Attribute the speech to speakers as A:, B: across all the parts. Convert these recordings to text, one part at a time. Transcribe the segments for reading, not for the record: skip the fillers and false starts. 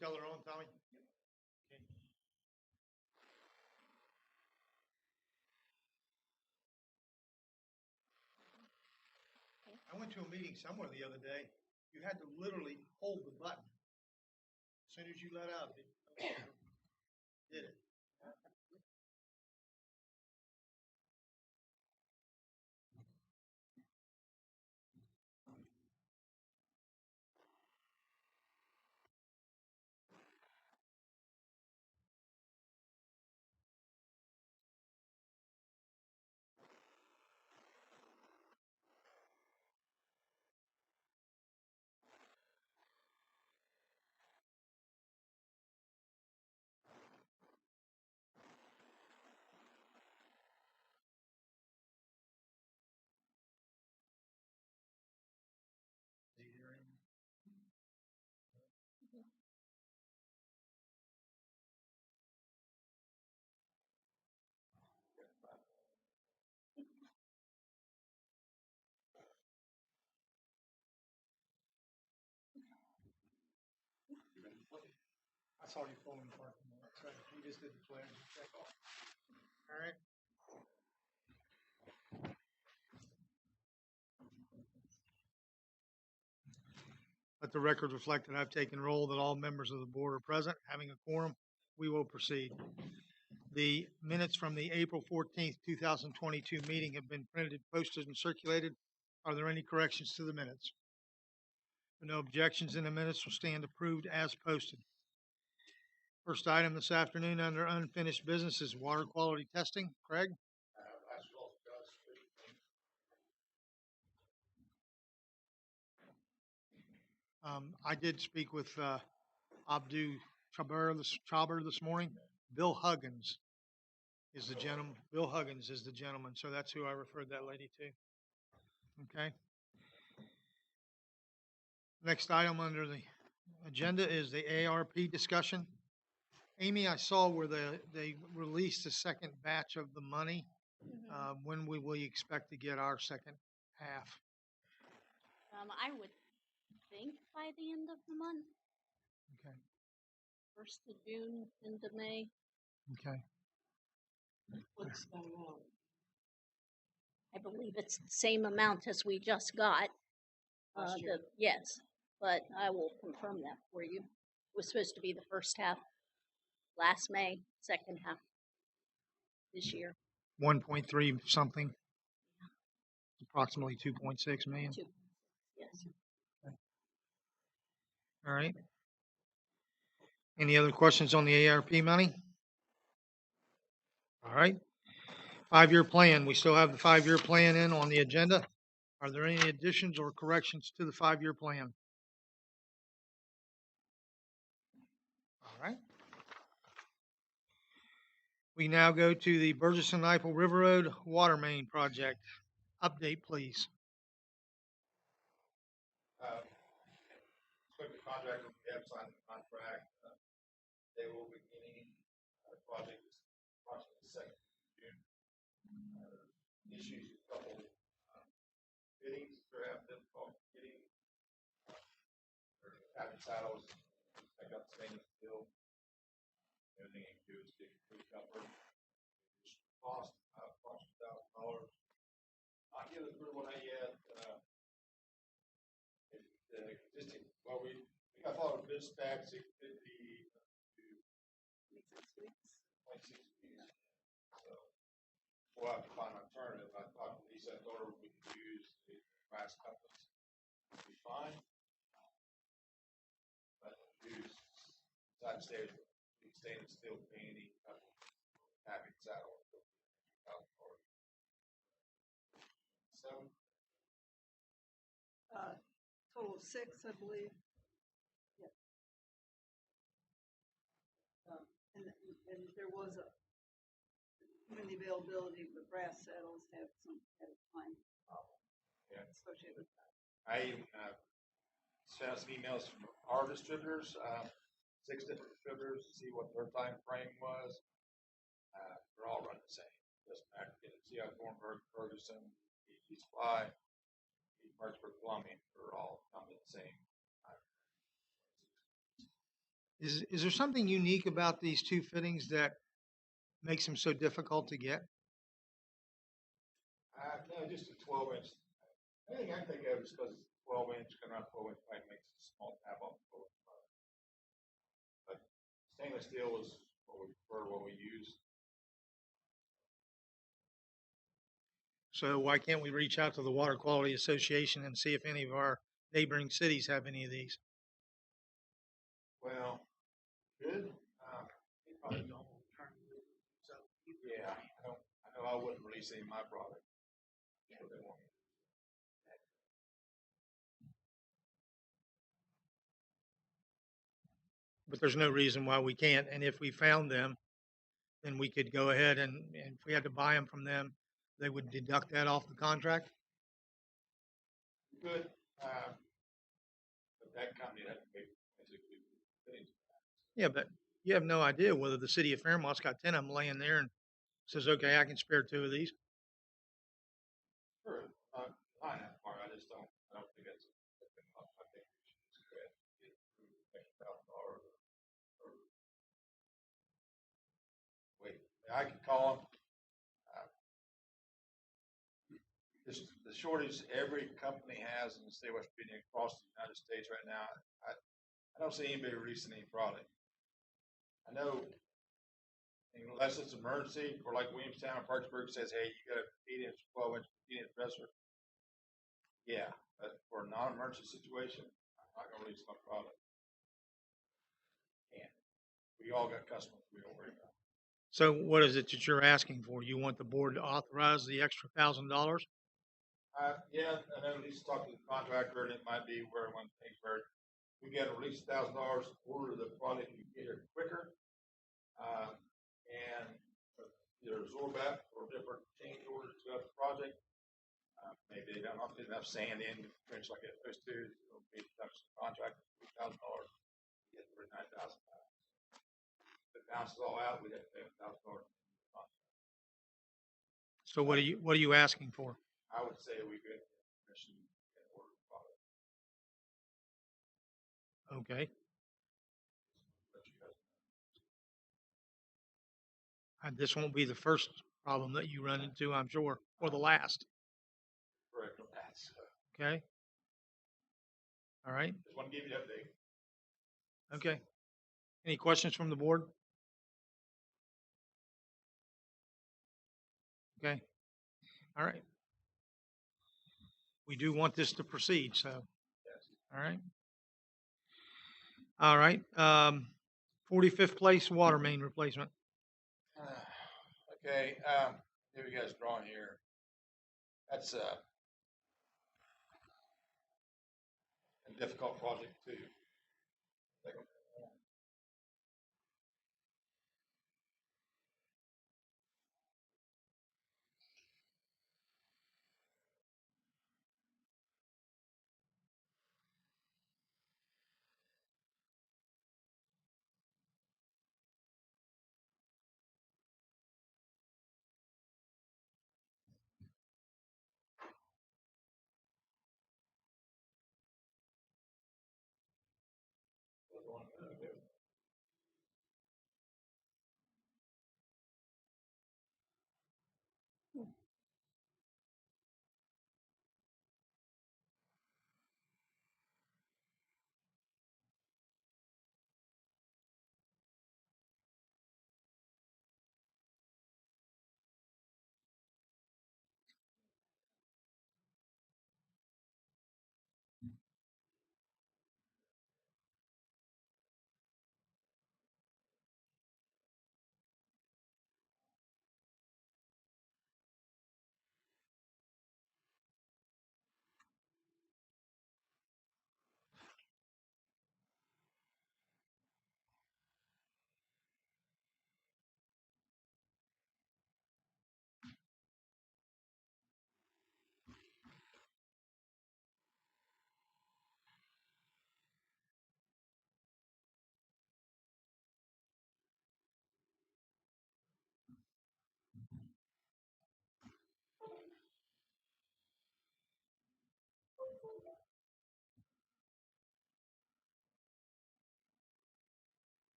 A: tell her on, Tommy? Okay. I went to a meeting somewhere the other day. You had to literally hold the button. As soon as you let out, it did it. I saw you pulling the parking lot. So you just did the pledge. Check off. All right. Let the record reflect that I've taken roll that all members of the board are present. Having a quorum, we will proceed. The minutes from the April 14th, 2022 meeting have been printed, posted, and circulated. Are there any corrections to the minutes? If no objections, in the minutes will stand approved as posted. First item this afternoon under unfinished business is water quality testing. Craig? I did speak with Abdu Chaber this morning. Bill Huggins is the gentleman. Bill Huggins is the gentleman, so that's who I referred that lady to. Okay. Next item under the agenda is the ARP discussion. Amy, I saw where they released the second batch of the money. When will we expect to get our second half?
B: I would think by the end of the month.
A: Okay.
B: 1st of June, end of May.
A: Okay.
C: What's the amount?
B: I believe it's the same amount as we just got. Yes, but I will confirm that for you. It was supposed to be the first half last May, second half this year.
A: 1.3 something. Approximately 2.6 million.
B: Yes.
A: Okay. All right. Any other questions on the ARP money? All right. 5-year plan. We still have the 5-year plan in on the agenda. Are there any additions or corrections to the 5-year plan? All right. We now go to the Bergerson Niple River Road water main project. Update, please.
D: Spoke to contractor, we have signed the contract. They will be beginning the project approximately 2nd of June. Issues with a couple fittings they're having difficulty getting. Having saddles, I got stainless steel. Everything you can do is dig a creek upper. Cost $1,000. Not getting through one yet. Existing, well, I thought of this specs, it could be 26 weeks. So we'll have to find an alternative. I talked to Lisa, I told her we could use the brass couplings. It'd be fine. But use side stainless steel painting, having saddle. So
C: Total of 6, I believe. Yeah. And there was even the availability of the brass saddles have some at a time associated with that.
D: I sent out some emails from our distributors, 6 different distributors, to see what their time frame was. They're all running the same. Just see Thornburg, Bergerson, EG Supply, Marksburg Plumbing, they're all coming at the same time.
A: Is there something unique about these two fittings that makes them so difficult to get?
D: No, just a 12-inch. Anything I can think of is because it's 12-inch, coming around 12-inch pipe makes a small tab on the floor. But stainless steel is what we prefer, what we use.
A: So why can't we reach out to the Water Quality Association and see if any of our neighboring cities have any of these?
D: Well, good. They probably don't. Yeah, I know I wouldn't release any of my product. So they won't.
A: But there's no reason why we can't. And if we found them, then we could go ahead and if we had to buy them from them, they would deduct that off the contract.
D: Good. But that company doesn't make basically fittings.
A: Yeah, but you have no idea whether the city of Fairmont's got 10 of them laying there and says, okay, I can spare 2 of these.
D: Sure, behind that part, I don't think that's a good enough. I think we should just go ahead and get it approved, $1,000 or wait. I can call them. The shortage every company has in the state of West Virginia across the United States right now, I don't see anybody releasing any product. I know unless it's emergency, or like Williamstown or Parkersburg says, hey, you got a 8-inch, 12-inch, 15-inch dresser. Yeah, but for a non-emergency situation, I'm not gonna release my product. And we all got customers we don't worry about.
A: So what is it that you're asking for? You want the board to authorize the extra $1,000?
D: Yeah, and then at least talk to the contractor, and it might be where one thing where we get at least $1,000, order the product, and get it quicker, and either absorb that or different change orders throughout the project. Maybe they don't have enough sand in to finish like it's supposed to. It'll be the contract $3,000, get for $9,000. If it bounces all out, we'd have to pay $1,000.
A: So what are you asking for?
D: I would say we could permission and order the product.
A: Okay.
D: Let you guys
A: And this won't be the first problem that you run into, I'm sure, or the last.
D: correct on that. So
A: Okay. All right.
D: just want to give you an update.
A: Okay. Any questions from the board? Okay. All right. We do want this to proceed, so,
D: Yes.
A: all right. All right. 45th place water main replacement.
D: Okay, here you guys drawing here. That's a difficult project too.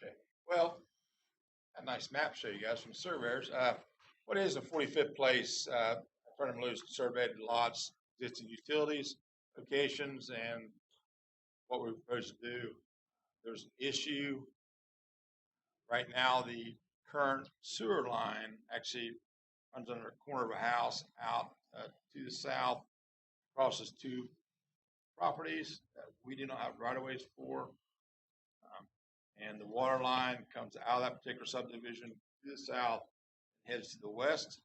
D: Okay, well, a nice map to show you guys from surveyors. What is the 45th place? Fernand Lewis surveyed lots, existing utilities, locations, and what we're proposed to do. There's an issue. Right now, the current sewer line actually runs under a corner of a house out to the south, crosses two properties that we do not have right-of-ways for. And the water line comes out of that particular subdivision to the south, heads to the west,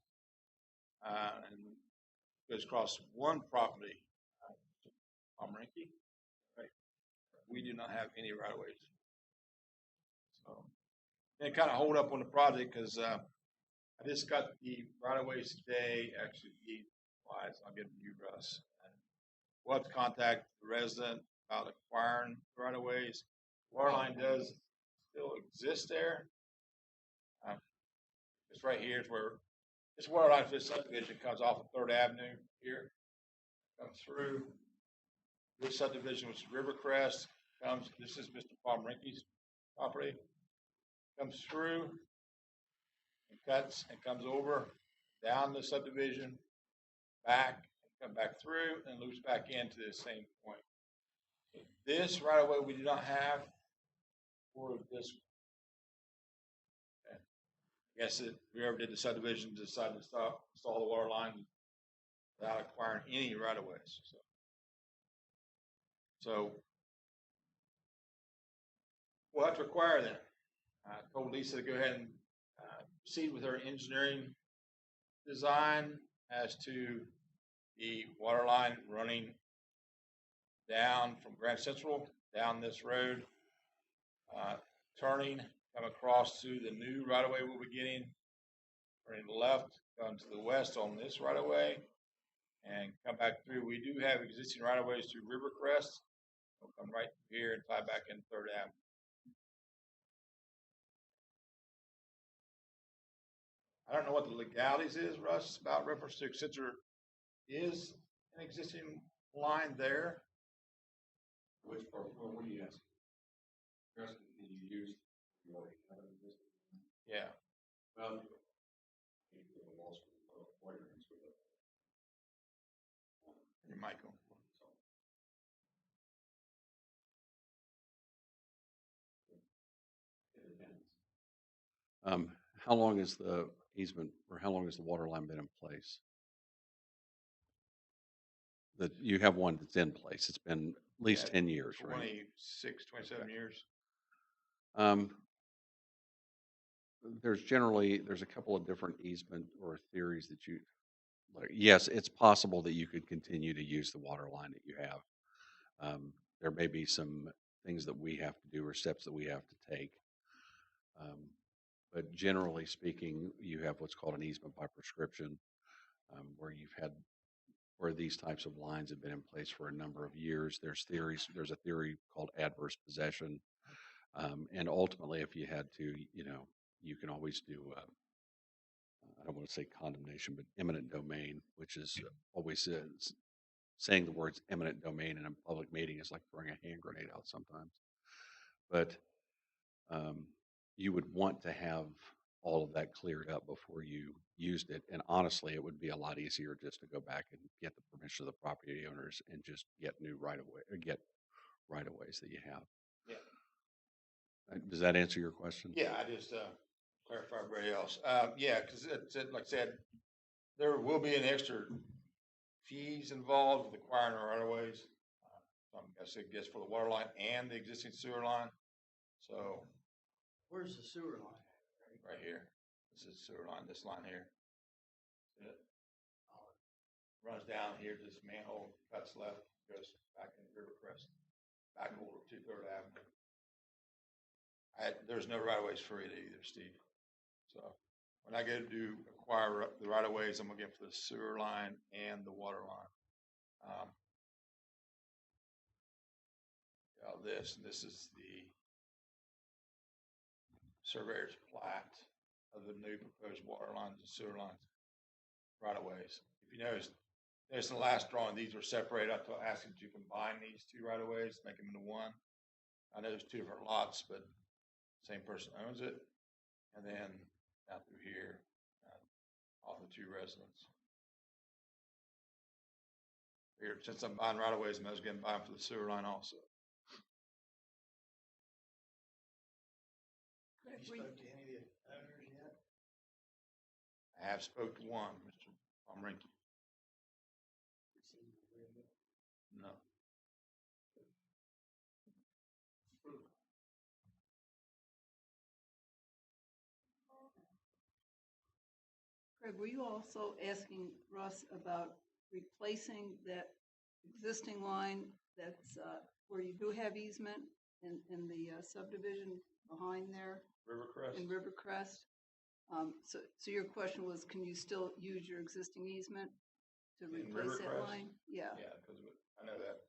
D: and goes across one property, Pomeranke. Right? We do not have any right-of-ways. So, and it kind of hold up on the project because I just got the right-of-ways today. Actually, I'll get them to you, Russ. And we'll have to contact the resident about acquiring right-of-ways. Water line does still exist there. It's right here is where this water line for this subdivision comes off of 3rd Avenue here. Comes through. This subdivision was Rivercrest. This is Mr. Pomeranke's property. Comes through and cuts and comes over down the subdivision, back, and come back through and loops back into the same point. This right away we do not have for this. Okay. I guess whoever did the subdivision decided to install the water line without acquiring any right of ways. So we'll have to acquire them. I told Lisa to go ahead and proceed with her engineering design as to the water line running down from Grand Central, down this road, turning, come across to the new right-of-way we'll be getting, turning left, come to the west on this right-of-way, and come back through. We do have existing right-of-ways through Rivercrest. We'll come right here and tie back in 3rd Avenue. I don't know what the legalities is, Russ, about reference to, since there is an existing line there.
E: Which part, what do you ask? Did you use? You already have an existing one?
D: Yeah.
E: Well, you can go to law school, appointments with it.
D: Your mic on.
E: It depends.
F: How long is the easement, or how long has the water line been in place? That you have one that's in place. It's been at least 10 years, right?
D: 26, 27 years.
F: There's a couple of different easement or theories that yes, it's possible that you could continue to use the water line that you have. There may be some things that we have to do or steps that we have to take. But generally speaking, you have what's called an easement by prescription, where these types of lines have been in place for a number of years. There's a theory called adverse possession. And ultimately, if you had to, you can always do, I don't want to say condemnation, but eminent domain, which is always saying the words eminent domain in a public meeting is like throwing a hand grenade out sometimes. But you would want to have all of that cleared up before you used it. And honestly, it would be a lot easier just to go back and get the permission of the property owners and just get new get right-of-ways that you have.
D: Yeah.
F: Does that answer your question?
D: Yeah, I just clarify for everybody else. Yeah, because like I said, there will be an extra fees involved with acquiring the right-of-ways. I guess for the water line and the existing sewer line. So
G: where's the sewer line?
D: Right here. This is sewer line, this line here. It runs down here to this manhole, cuts left, goes back into Rivercrest, back over to 3rd Avenue. There's no right-of-ways for it either, Steve. So when I go to acquire the right-of-ways, I'm going to get for the sewer line and the water line. This is the surveyor's plat of the new proposed water lines and sewer lines right-of-ways. If you notice in the last drawing, these were separated. I asked him to combine these two right-of-ways, make them into one. I know there's two different lots, but same person owns it, and then out through here, off the two residents. Here, since I'm buying right away, I was going to buy them for the sewer line also.
A: Have you spoke to any of the owners yet?
D: I have spoke to one, Mr. Pomrinky. No.
C: Craig, were you also asking Russ about replacing that existing line that's, where you do have easement in the subdivision behind there
D: Rivercrest?
C: in Rivercrest? So your question was, can you still use your existing easement to
D: In
C: replace that
D: Rivercrest?
C: line? Yeah.
D: Yeah, because I know that.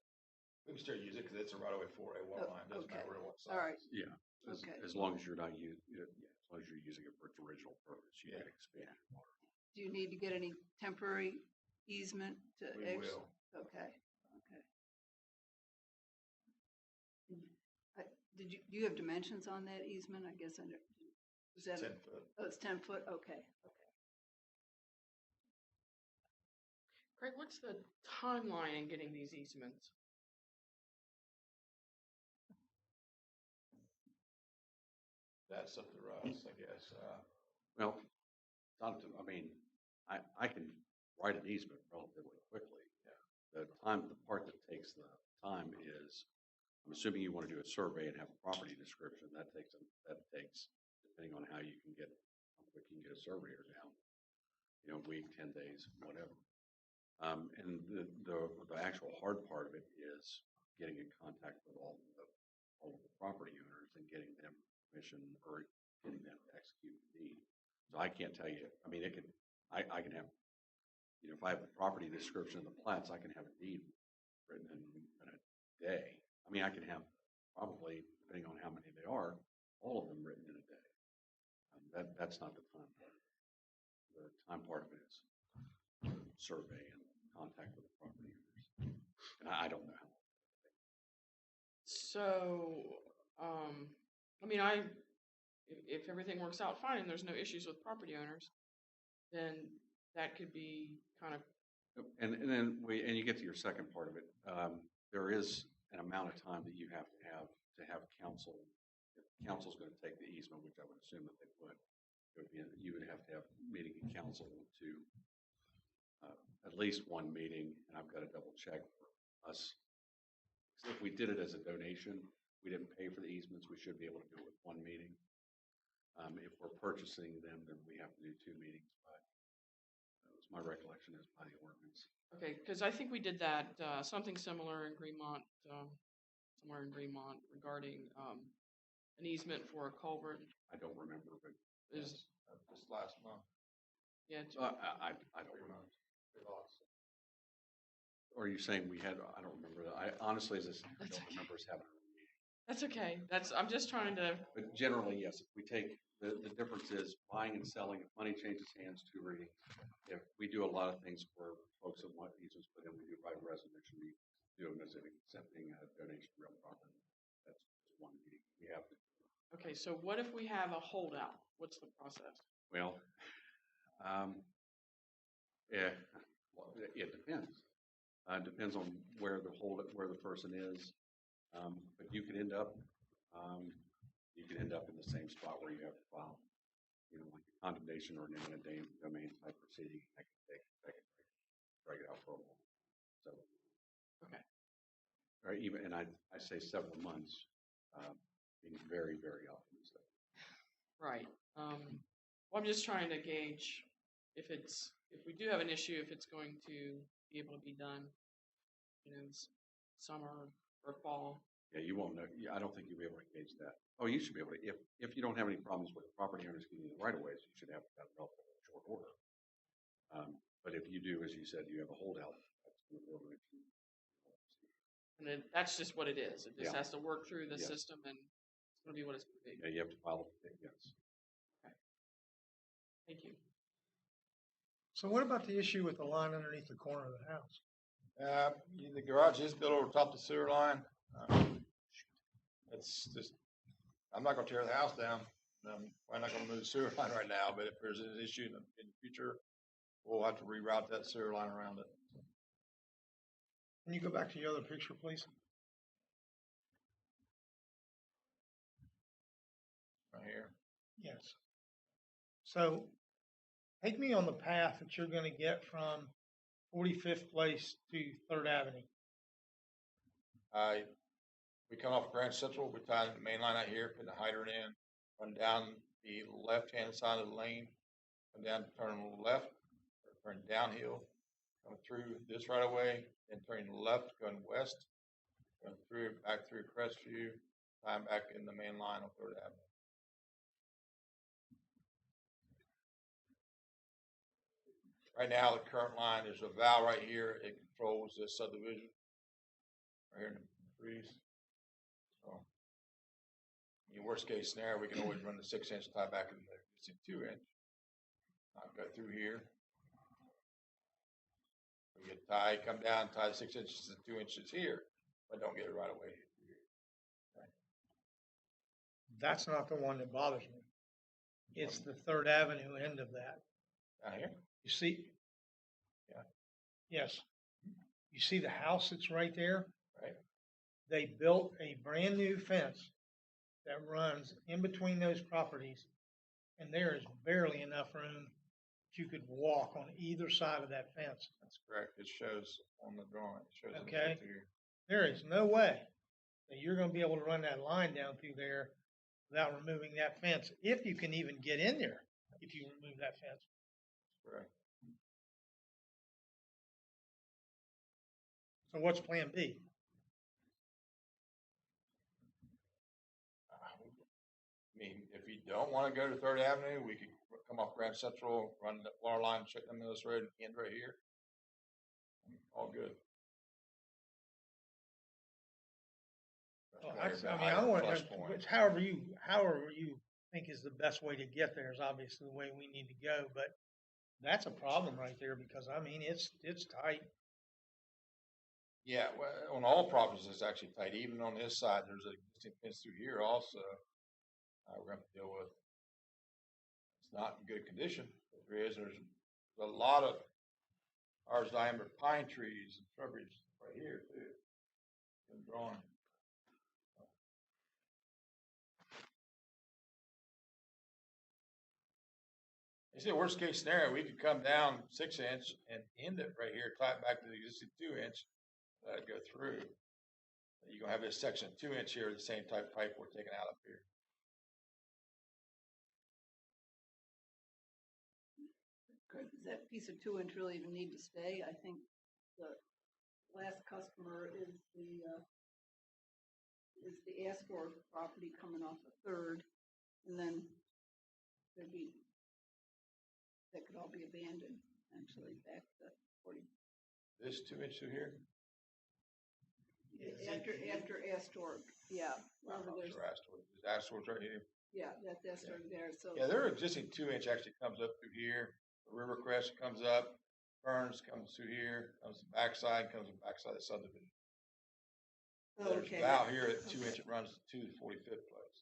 D: We can still use it because it's a right away 4A water line. Doesn't
C: okay.
D: matter what size.
C: All right.
F: Yeah.
C: Okay.
F: As long as you're not using, yeah, as long as you're using it for its original purpose, you
D: Yeah.
F: can expand your water.
C: Do you need to get any temporary easement to?
D: We will.
C: Okay, okay. Do you have dimensions on that easement? I guess is that
D: 10 foot.
C: Oh, it's 10 foot, okay, okay.
H: Craig, what's the timeline in getting these easements?
D: That's up to Russ, I guess.
F: Well, not to, I mean, I can write an easement relatively quickly. Yeah. The part that takes the time is, I'm assuming you want to do a survey and have a property description. That takes, depending on how quick you can get a surveyor down, week, 10 days, whatever. And the actual hard part of it is getting in contact with all of the property owners and getting them permission or getting them to execute the deed. So I can't tell you, I mean, I can have, if I have the property description and the plats, I can have a deed written in a day. I mean, I can have probably, depending on how many they are, all of them written in a day. That's not the time part. The time part of it is survey and contact with the property owners. And I don't know how.
H: So, I mean, if everything works out fine and there's no issues with property owners, then that could be kind of.
F: And then you get to your second part of it. There is an amount of time that you have to have council. If council's going to take the easement, which I would assume that they would, you would have to have meeting in council to at least one meeting, and I've got to double check for us. So if we did it as a donation, we didn't pay for the easements, we should be able to do it with one meeting. If we're purchasing them, then we have to do two meetings, but my recollection is by the ordinance.
H: Okay, because I think we did that, something similar in Greenmont, somewhere in Greenmont regarding an easement for a culvert.
F: I don't remember, but
H: Is
D: Just last month.
H: yeah.
F: I don't remember. Or are you saying we had? I don't remember that. I honestly, as I said, I don't remember us having a meeting.
H: That's okay. I'm just trying to.
F: But generally, yes. If we take the difference is buying and selling. If money changes hands, two readings. If we do a lot of things for folks that want easements, but then we do by resolution, we do them as accepting a donation of real property. That's just one meeting. We have to.
H: Okay, so what if we have a holdout? What's the process?
F: Well, yeah, it depends. It depends on where the person is. But you could end up in the same spot where you have to file, like a condemnation or an eminent domain type proceeding. That can drag it out for a while. So,
H: Okay.
F: Or even, and I say several months, being very, very optimistic.
H: Right. Well, I'm just trying to gauge if we do have an issue, if it's going to be able to be done, summer or fall.
F: Yeah, you won't know. I don't think you'll be able to gauge that. Oh, you should be able to. If you don't have any problems with property owners getting the right of ways, you should have that relatively short order. But if you do, as you said, you have a holdout. That's going to order it.
H: And then that's just what it is. It just
F: Yeah.
H: has to work through the
F: Yes.
H: system, and it's going to be what it's going to be.
F: Yeah, you have to file it. Yes.
H: Thank you.
A: So what about the issue with the line underneath the corner of the house?
D: The garage is built over top the sewer line. It's just, I'm not gonna tear the house down. I'm not gonna move the sewer line right now, but if there's an issue in the future, we'll have to reroute that sewer line around it.
A: Can you go back to your other picture, please?
D: Right here.
A: Yes. So take me on the path that you're gonna get from 45th Place to 3rd Avenue.
D: We come off Grand Central, we tie the main line out here, put the hydrant in, run down the left-hand side of the lane, come down, turn left, or turn downhill, come through this right away, then turning left, going west, going through, back through Crestview, tying back in the main line on 3rd Avenue. Right now, the current line, there's a valve right here, it controls this subdivision, right here in the trees. So, in worst case scenario, we can always run the 6-inch tie back in the existing 2-inch. Not go through here. We get tie, come down, tie the 6 inches to 2 inches here, but don't get it right away. Okay.
A: That's not the one that bothers me. It's the 3rd Avenue end of that.
D: Down here?
A: You see?
D: Yeah.
A: Yes. You see the house that's right there?
D: Right.
A: They built a brand new fence that runs in between those properties, and there is barely enough room that you could walk on either side of that fence.
D: That's correct. It shows on the drawing. It shows on the
A: Okay.
D: picture here.
A: There is no way that you're gonna be able to run that line down through there without removing that fence, if you can even get in there, if you remove that fence.
D: Correct.
A: So what's plan B?
D: I mean, if you don't want to go to 3rd Avenue, we could come off Grand Central, run the water line, check them this road, and end right here. All good.
A: Well, I want, however you think is the best way to get there is obviously the way we need to go, but that's a problem right there because, I mean, it's tight.
D: Yeah, well, on all properties, it's actually tight. Even on this side, there's an existing fence through here also. We're going to have to deal with. It's not in good condition. But there's a lot of large diameter pine trees and shrubberies right here too. Been drawn. You see, worst case scenario, we could come down 6-inch and end it right here, tie it back to the existing 2-inch, let it go through. You're gonna have this section 2-inch here, the same type of pipe we're taking out up here.
C: Does that piece of 2-inch really even need to stay? I think the last customer is the Astor property coming off the 3rd, and then that could all be abandoned actually back to 40.
D: This 2-inch through here?
C: After Astor, yeah.
D: Astor's right here.
C: Yeah, that's Astor there. So
D: Yeah, their existing 2-inch actually comes up through here. The Rivercrest comes up, Burns comes through here, comes the backside, comes the backside of the subdivision. There's
C: okay.
D: about here at 2-inch, it runs to the 45th place.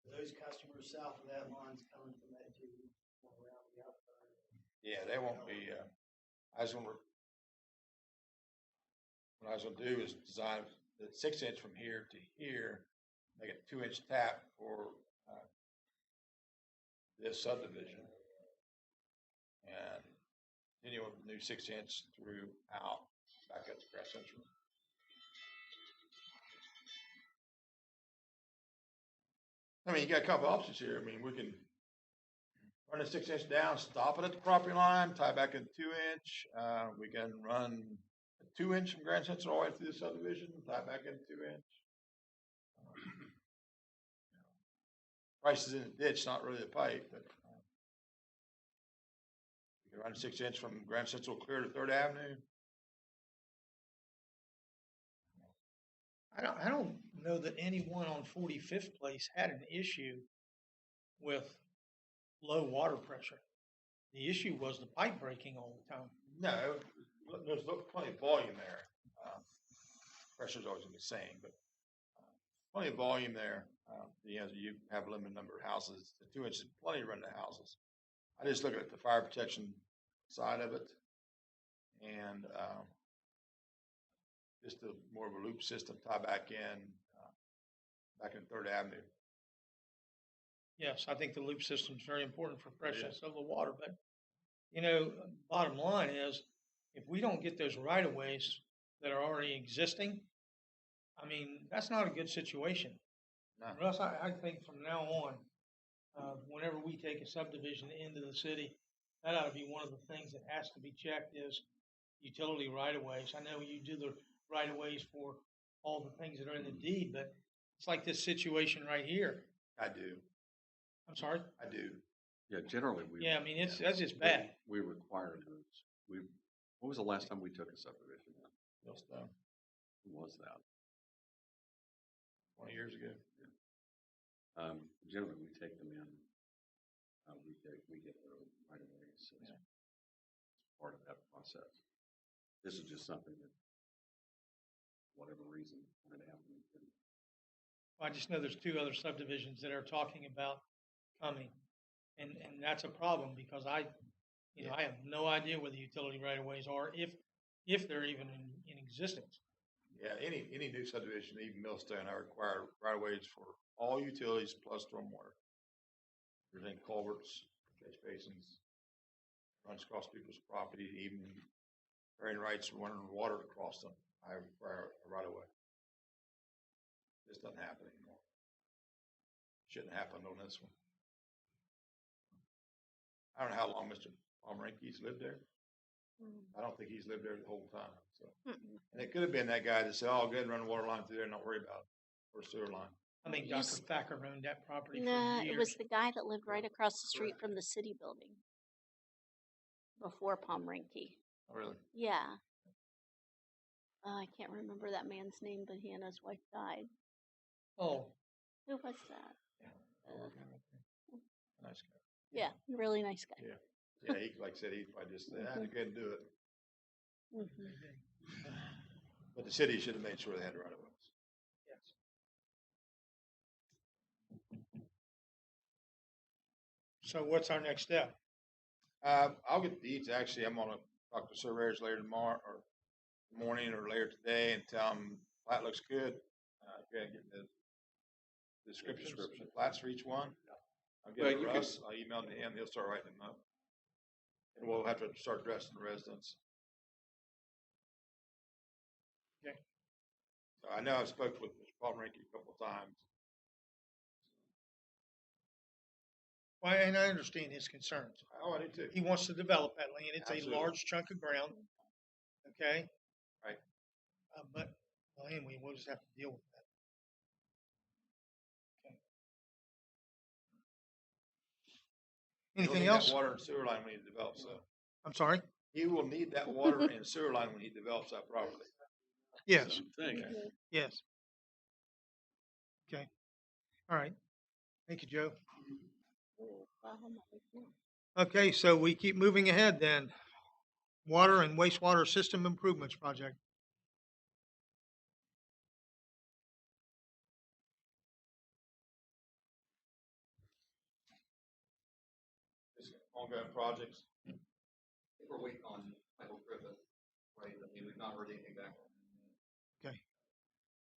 G: Those customers south of that line's coming from that 2-inch around the outside.
D: Yeah, they won't be, what I was gonna do is design the 6-inch from here to here, make it 2-inch tap for this subdivision. And continue with the new 6-inch throughout, back up to Grand Central. I mean, you got a couple options here. I mean, we can run a 6-inch down, stop it at the property line, tie back in 2-inch. We can run a 2-inch from Grand Central all the way through the subdivision, tie back in 2-inch. Price is in the ditch, not really the pipe, but you can run a 6-inch from Grand Central clear to 3rd Avenue.
A: I don't know that anyone on 45th Place had an issue with low water pressure. The issue was the pipe breaking all the time.
D: No, there's plenty of volume there. Pressure's always gonna be the same, but plenty of volume there. You know, you have a limited number of houses. The 2 inches, plenty to run the houses. I just look at the fire protection side of it, and just more of a loop system tie back in 3rd Avenue.
A: Yes, I think the loop system is very important for freshness of the water, but, you know, bottom line is, if we don't get those right-of-ways that are already existing, I mean, that's not a good situation.
D: No.
A: Russ, I think from now on, whenever we take a subdivision into the city, that ought to be one of the things that has to be checked is utility right-of-ways. I know you do the right-of-ways for all the things that are in the deed, but it's like this situation right here.
D: I do.
A: I'm sorry?
D: I do.
F: Yeah, generally we.
A: Yeah, I mean, that's just bad.
F: We require those. When was the last time we took a subdivision in?
D: Millstone,
F: When was that?
D: 20 years ago.
F: Generally, we take them in. We get the right of ways. So it's part of that process. This is just something that, whatever reason, wanted to happen.
A: I just know there's 2 other subdivisions that are talking about coming, and that's a problem because I have no idea where the utility right-of-ways are, if they're even in existence.
D: Yeah, any new subdivision, even Millstone, I require right-of-ways for all utilities plus stormwater. Everything culverts, catch basins, runs across people's property, even carrying rights running water across them. I require a right-of-way. This doesn't happen anymore. Shouldn't happen on this one. I don't know how long Mr. Pomeranke's lived there. I don't think he's lived there the whole time. So, and it could have been that guy that said, "Oh, good, run a water line through there, and don't worry about it," or a sewer line.
A: I think Dr. Thacker owned that property for
B: Nah,
A: years.
B: it was the guy that lived right across the street from the city building before Pomeranke.
D: Oh, really?
B: Yeah. I can't remember that man's name, but he and his wife died.
A: Oh,
B: Who was that?
D: Nice guy.
B: Yeah, really nice guy.
D: Yeah. Yeah, he, like I said, he probably just said, "I had to go ahead and do it." But the city should have made sure they had the right of ways.
A: yes. So what's our next step?
D: I'll get the deeds. Actually, I'm gonna talk to surveyors later tomorrow or morning or later today and tell them plat looks good. Go ahead and get the description, plats for each one. I'll give it to Russ. I'll email it to him. He'll start writing them up. And we'll have to start addressing the residents.
A: Okay.
D: So I know I spoke with Mr. Pomeranke a couple of times.
A: Well, and I understand his concerns.
D: Oh, I do too.
A: He wants to develop that land. It's
D: Absolutely.
A: a large chunk of ground. Okay.
D: Right.
A: But well, anyway, we'll just have to deal with that. Okay. Anything
D: He'll need
A: else?
D: that water and sewer line when he develops that.
A: I'm sorry.
D: He will need that water and sewer line when he develops that property.
A: Yes.
F: Thing.
A: Yes. Okay. All right. Thank you, Joe. Okay, so we keep moving ahead then. Water and wastewater system improvements project.
D: Just ongoing projects.
E: I think we're waiting on Michael Griffith, right? I mean, we've not heard anything back.
A: Okay.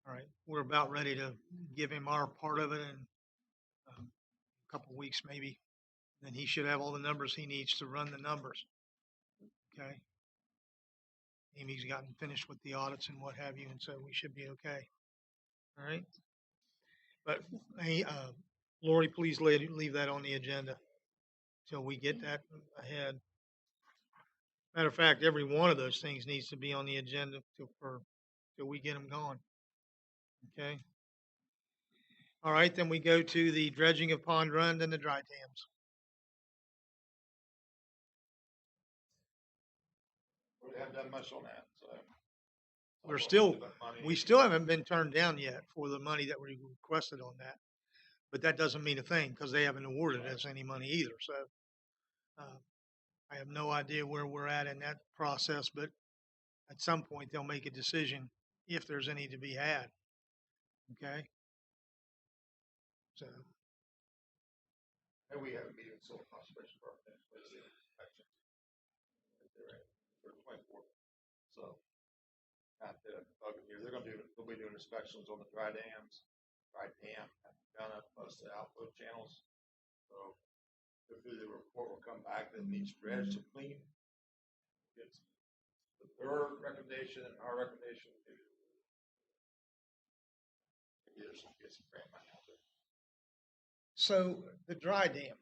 A: All right. We're about ready to give him our part of it in a couple of weeks maybe. Then he should have all the numbers he needs to run the numbers. Okay. Amy's gotten finished with the audits and what have you, and so we should be okay. All right. But hey, Lori, please leave that on the agenda till we get that ahead. Matter of fact, every one of those things needs to be on the agenda till we get them going. Okay. All right, then we go to the dredging of Pond Run and the dry dams.
D: We haven't done much on that, so.
A: We still haven't been turned down yet for the money that we requested on that. But that doesn't mean a thing because they haven't awarded us any money either. So I have no idea where we're at in that process, but at some point they'll make a decision if there's any to be had. Okay. So,
D: And we have a meeting with Soil Conservation Department next Wednesday. Inspection. For the 24th. So, not that bugging you. They'll be doing inspections on the dry dams, dry dam, down at most of the outflow channels. So, hopefully the report will come back that needs dredged and clean. It's their recommendation and our recommendation. Maybe there's some grant money out there.
A: so the dry dam.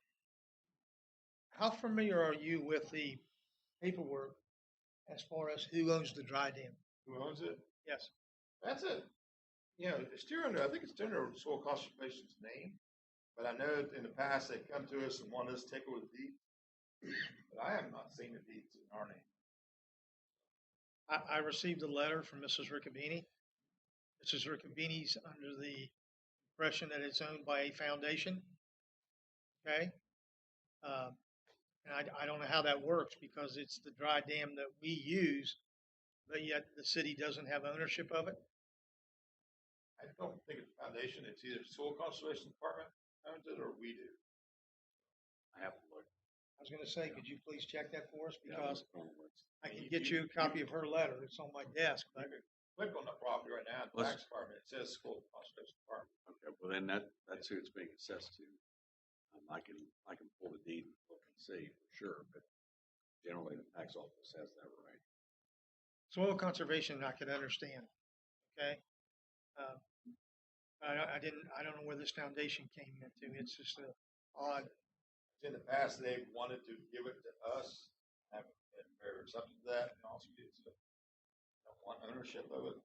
A: How familiar are you with the paperwork as far as who owns the dry dam?
D: Who owns it?
A: Yes.
D: That's it. You know, it's still under, I think it's under Soil Conservation's name. But I know in the past they come to us and want us to take over the deed. But I have not seen the deeds in our name.
A: I received a letter from Mrs. Riccobini. Mrs. Riccobini's under the impression that it's owned by a foundation. Okay. And I don't know how that works because it's the dry dam that we use, but yet the city doesn't have ownership of it.
D: I don't think it's a foundation. It's either Soil Conservation Department owns it or we do.
F: I have to look.
A: I was going to say, could you please check that for us?
F: Yeah,
A: Because
F: look on the list.
A: I can get you a copy of her letter. It's on my desk. But
D: Click on the property right now, the
F: Let's-
D: tax department, it says Soil Conservation Department.
F: Okay, well then that's who it's being assessed to. I can pull the deed and look and see for sure, but generally the tax office has that right.
A: soil conservation, I could understand. Okay. I don't know where this foundation came into. It's just a odd.
D: In the past, they wanted to give it to us, have been very receptive to that, and also it's don't want ownership of it,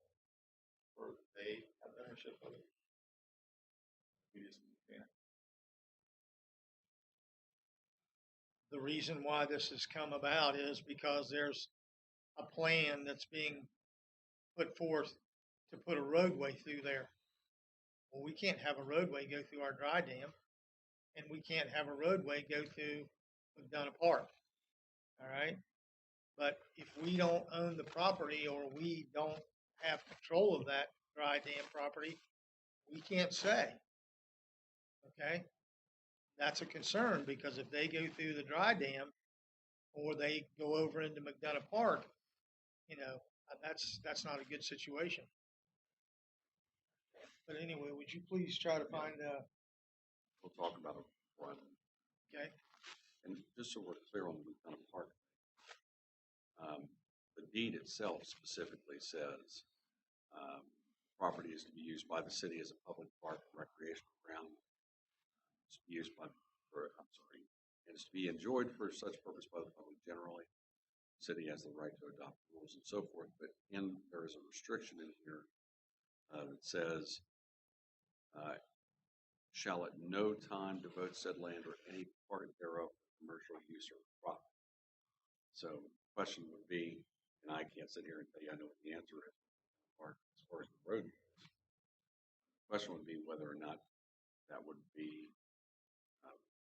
D: or they have ownership of it. We just can't.
A: The reason why this has come about is because there's a plan that's being put forth to put a roadway through there. Well, we can't have a roadway go through our dry dam, and we can't have a roadway go through McDonough Park. All right. But if we don't own the property or we don't have control of that dry dam property, we can't say. Okay. That's a concern because if they go through the dry dam or they go over into McDonough Park, you know, that's not a good situation. But anyway, would you please try to find
F: We'll talk about it before I leave.
A: okay?
F: And just so we're clear on the McDonough Park, the deed itself specifically says property is to be used by the city as a public park and recreational ground. It's to be used and it's to be enjoyed for such purpose by the public generally. The city has the right to adopt rules and so forth, but there is a restriction in here that says, shall at no time devote said land or any part thereof for commercial use or profit. So the question would be, and I can't sit here and tell you I know what the answer is, as far as the road goes. The question would be whether or not that would be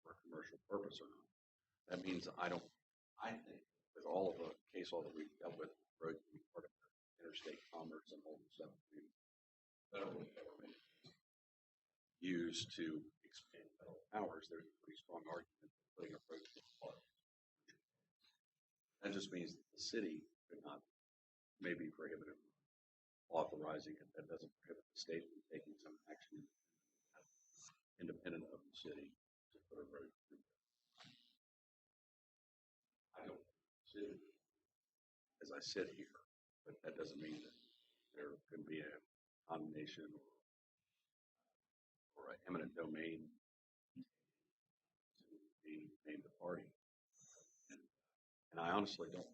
F: for a commercial purpose or not. That means I think with all of the case law that we've dealt with, roads being part of interstate commerce and all the stuff we federal government used to expand federal powers, there's a pretty strong argument for putting a road in the park. That just means that the city could not maybe prohibit it, authorizing it. That doesn't prohibit the state from taking some action independent of the city to put a road through there. I don't consider it as I sit here, but that doesn't mean that there could be a condemnation or an eminent domain to be named a party. And I honestly don't.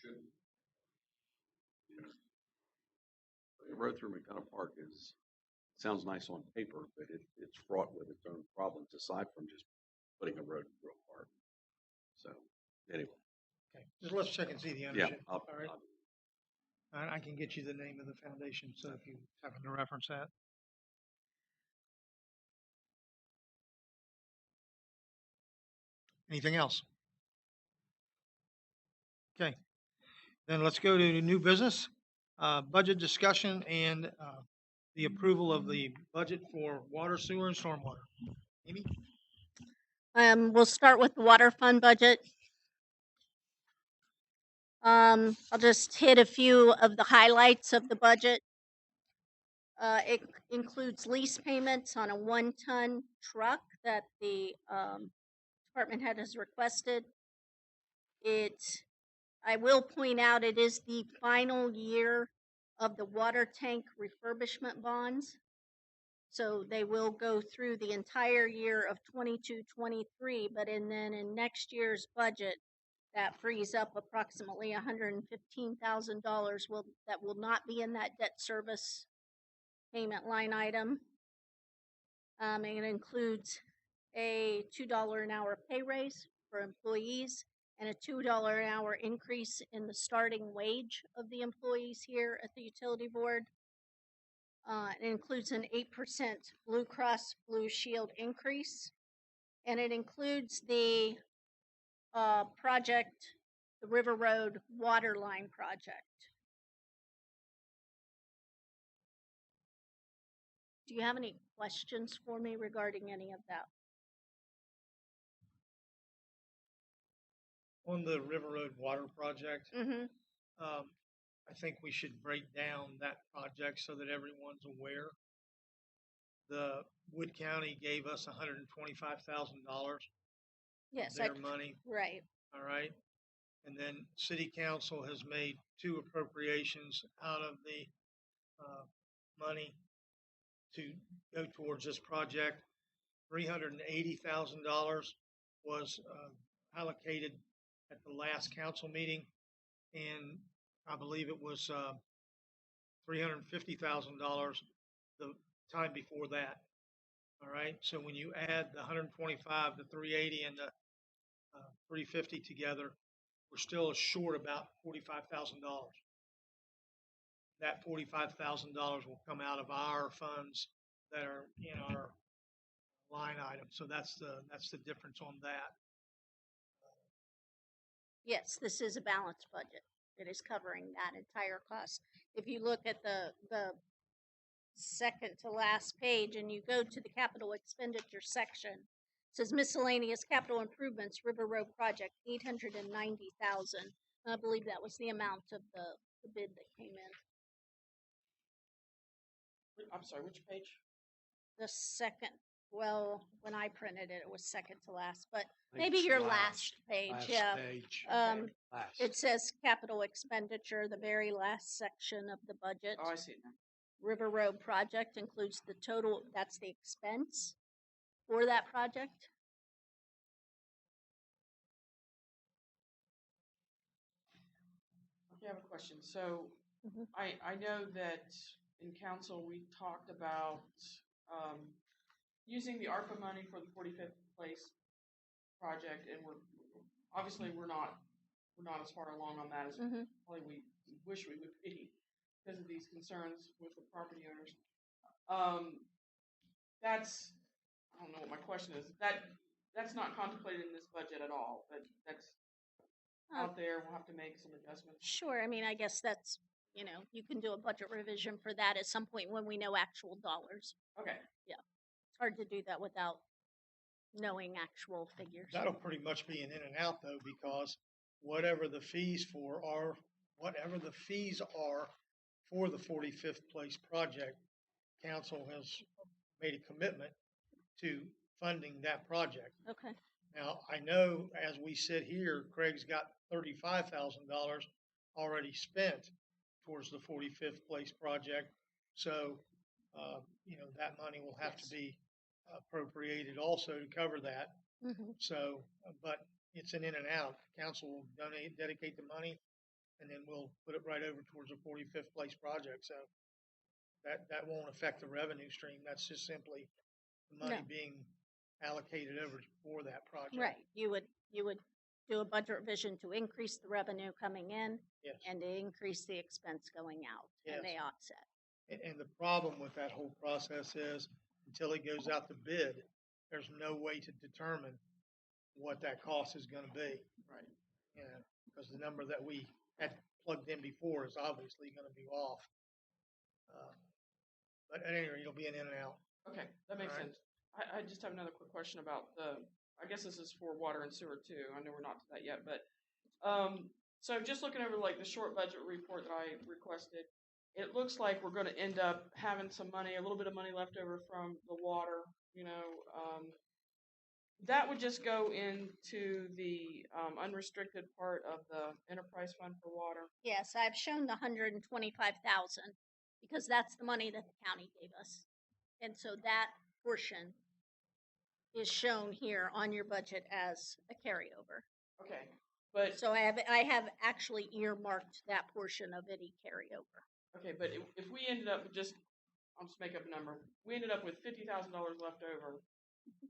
F: Shouldn't. The road through McDonough Park sounds nice on paper, but it's fraught with its own problems aside from just putting a road through a park. So anyway.
A: Okay. Just let's check and see the
F: Yeah,
A: ownership.
F: I'll,
A: All right. I can get you the name of the foundation, so if you happen to reference that. Anything else? Okay, then let's go to new business, budget discussion and, the approval of the budget for water, sewer, and stormwater. Amy?
B: We'll start with the water fund budget. I'll just hit a few of the highlights of the budget. It includes lease payments on a 1-ton truck that the department head has requested. I will point out it is the final year of the water tank refurbishment bonds. So they will go through the entire year of 22-23, but then in next year's budget, that frees up approximately $115,000 that will not be in that debt service payment line item. And it includes a $2 an hour pay raise for employees and a $2 an hour increase in the starting wage of the employees here at the utility board. It includes an 8% Blue Cross Blue Shield increase, and it includes the project, the River Road Water Line project. Do you have any questions for me regarding any of that?
A: On the River Road Water Project,
B: Mm-hmm.
A: I think we should break down that project so that everyone's aware. The Wood County gave us $125,000
B: Yes,
A: their money,
B: right.
A: all right? And then city council has made 2 appropriations out of the money to go towards this project. $380,000 was allocated at the last council meeting, and I believe it was $350,000 the time before that. All right, so when you add the 125, the 380, and the 350 together, we're still short about $45,000. That $45,000 will come out of our funds that are in our line item. So that's the difference on that.
B: Yes, this is a balanced budget. It is covering that entire cost. If you look at the second to last page and you go to the capital expenditure section, it says miscellaneous capital improvements, River Road project, $890,000. I believe that was the amount of the bid that came in.
H: I'm sorry, which page?
B: The second, well, when I printed it, it was second to last, but maybe your last page, yeah.
E: Page. Last.
B: It says capital expenditure, the very last section of the budget.
H: Oh, I see it now.
B: River Road project includes the total, that's the expense for that project.
H: Okay, I have a question. So
B: Mhm.
H: I know that in council we talked about using the ARPA money for the 45th place project, and we're not as far along on that as
B: Mhm.
H: probably we wish we would be because of these concerns with the property owners. I don't know what my question is. That's not contemplated in this budget at all, but that's out there. We'll have to make some adjustments.
B: Sure, I mean, I guess that's, you can do a budget revision for that at some point when we know actual dollars.
H: Okay.
B: It's hard to do that without knowing actual figures.
A: That'll pretty much be an in and out though, because whatever the fees are for the 45th place project, council has made a commitment to funding that project.
B: Okay.
A: Now, I know as we sit here, Craig's got $35,000 already spent towards the 45th place project. So, that money will have to be appropriated also to cover that.
B: Mm-hmm.
A: So, but it's an in and out. Council will dedicate the money, and then we'll put it right over towards the 45th place project. So that won't affect the revenue stream. That's just simply the money being allocated over for that project.
B: Right. You would do a budget revision to increase the revenue coming in
A: Yes.
B: and to increase the expense going out,
A: Yes.
B: and they offset.
A: And the problem with that whole process is until it goes out to bid, there's no way to determine what that cost is going to be.
H: Right.
A: Because because the number that we had plugged in before is obviously gonna be off. But at any rate, it'll be an in and out.
H: Okay, that makes
A: Alright.
H: sense. I just have another quick question about I guess this is for water and sewer too. I know we're not to that yet, but, so just looking over like the short budget report that I requested, it looks like we're gonna end up having some money, a little bit of money left over from the water, that would just go into the, unrestricted part of the enterprise fund for water.
B: Yes, I've shown the 125,000 because that's the money that the county gave us. And so that portion is shown here on your budget as a carryover.
H: Okay, but
B: So I have actually earmarked that portion of any carryover.
H: okay, but if we ended up with just, I'll just make up a number. We ended up with $50,000 left over.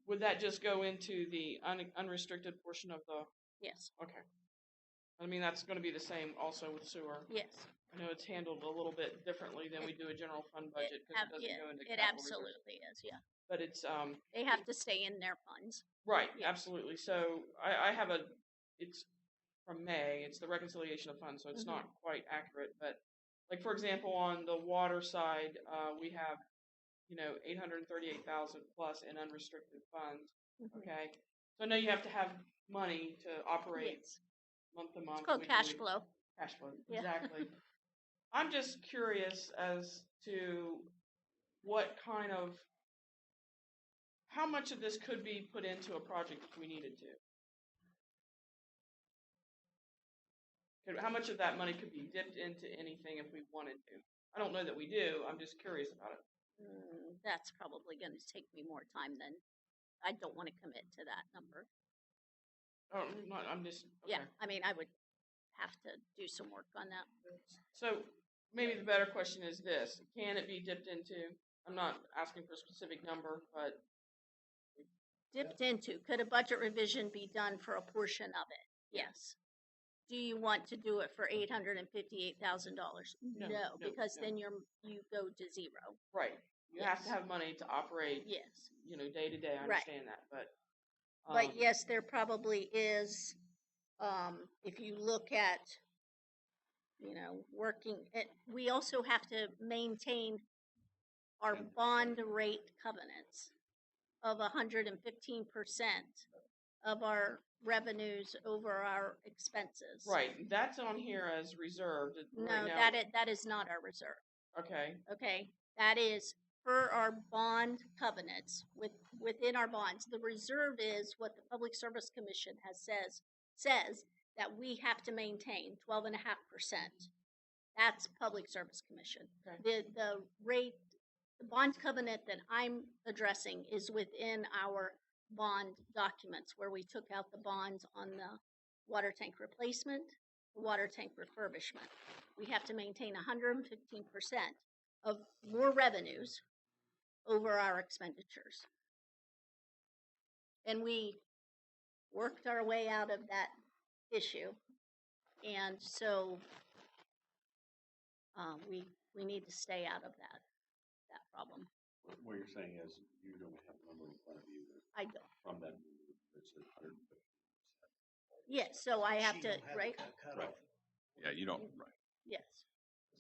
H: Would that just go into the unrestricted portion of the?
B: Yes,
H: Okay. I mean, that's going to be the same also with sewer.
B: yes.
H: I know it's handled a little bit differently than we do a general fund budget because it doesn't go into
B: It
H: capital reserves.
B: absolutely is, yeah.
H: But it's
B: They have to stay in their funds.
H: right,
B: Yes.
H: absolutely. So I have it's from May. It's the reconciliation of funds, so it's not quite accurate. But like for example, on the water side, we have 838,000 plus in unrestricted funds.
B: Mhm.
H: Okay, so I know you have to have money to operate
B: Yes.
H: month to month.
B: It's called cash
H: weekly.
B: flow.
H: Cash flow,
B: Yeah.
H: exactly. I'm just curious as to how much of this could be put into a project if we needed to. How much of that money could be dipped into anything if we wanted to? I don't know that we do. I'm just curious about it.
B: That's probably going to take me more time than I don't want to commit to that number.
H: Oh, I'm just okay.
B: Yeah, I mean, I would have to do some work on that.
H: So maybe the better question is this: can it be dipped into? I'm not asking for a specific number, but
B: Dipped into, could a budget revision be done for a portion of it? Yes. Do you want to do it for $858,000?
H: No,
B: Because
H: no.
B: then you go to zero.
H: right, you have to
B: Yes.
H: have money to operate.
B: Yes.
H: Day to day. I
B: Right.
H: understand that, but
B: But yes, there probably is, if you look at, working it, we also have to maintain our bond rate covenants of 115% of our revenues over our expenses.
H: right, that's on here as reserved
B: No,
H: right now.
B: that is not our reserve.
H: Okay,
B: Okay, that is per our bond covenants within our bonds. The reserve is what the Public Service Commission says that we have to maintain 12.5%. That's Public Service Commission.
H: Okay.
B: The rate, the bond covenant that I'm addressing is within our bond documents where we took out the bonds on the water tank replacement, the water tank refurbishment. We have to maintain 115% of more revenues over our expenditures. And we worked our way out of that issue. And so we need to stay out of that problem.
F: What you're saying is you don't have a number in front of you
B: I don't.
F: from that that's 150%.
B: Yes, so I have
G: She
B: to,
G: don't have
B: right?
G: a cut
F: Right.
G: off.
F: Yeah, you don't, right.
B: Yes.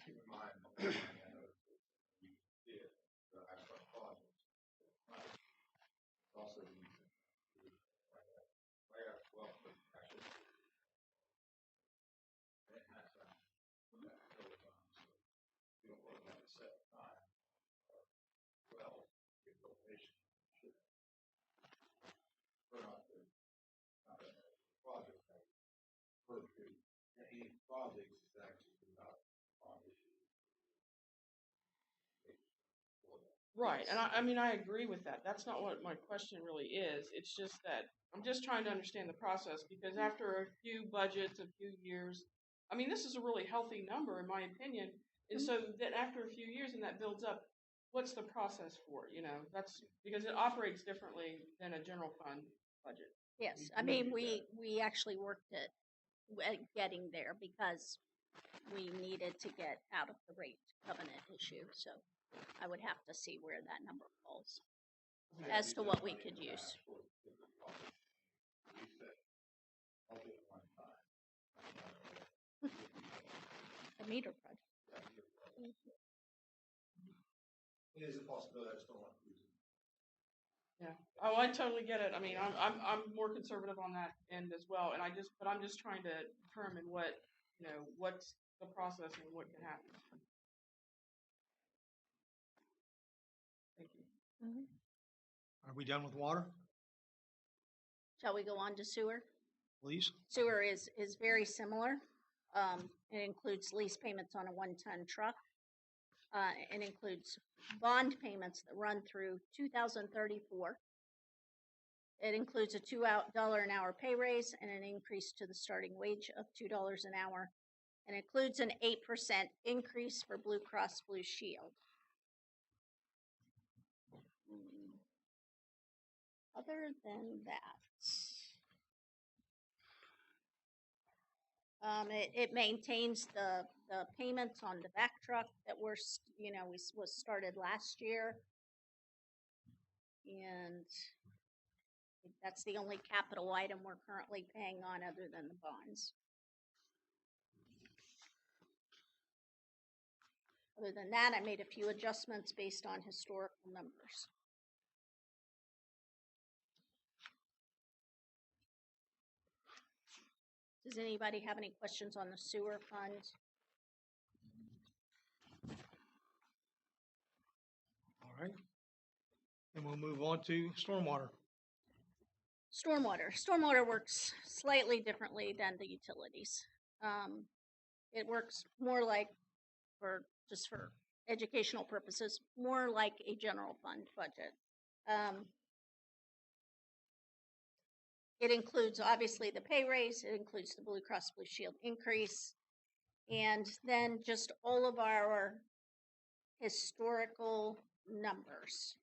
E: Keep in mind, you did the actual project. Also, projects is actually not on issue.
H: right, and I mean I agree with that. That's not what my question really is. It's just that I'm just trying to understand the process because after a few budgets, a few years, I mean this is a really healthy number in my opinion. And so then after a few years and that builds up, what's the process for it? That's because it operates differently than a general fund budget.
B: Yes, I mean, we actually worked at getting there because we needed to get out of the rate covenant issue. So I would have to see where that number falls as to what we could use. the meter project.
D: It is a possibility, I just don't want to use it.
H: Yeah. Oh, I totally get it. I mean, I'm more conservative on that end as well, and but I'm just trying to determine what, what's the process and what can happen. Thank you.
A: Are we done with water,
B: Shall we go on to sewer?
A: please?
B: Sewer is very similar. It includes lease payments on a 1-ton truck. It includes bond payments that run through 2034. It includes a $2 an hour pay raise and an increase to the starting wage of $2 an hour. And includes an 8% increase for Blue Cross Blue Shield. Other than that, it maintains the payments on the back truck that was started last year, and that's the only capital item we're currently paying on other than the bonds. Other than that, I made a few adjustments based on historical numbers. Does anybody have any questions on the sewer fund?
A: All right. And we'll move on to stormwater.
B: Stormwater works slightly differently than the utilities. It works more like, for educational purposes, more like a general fund budget. It includes, obviously, the pay raise. It includes the Blue Cross Blue Shield increase. And then just all of our historical numbers.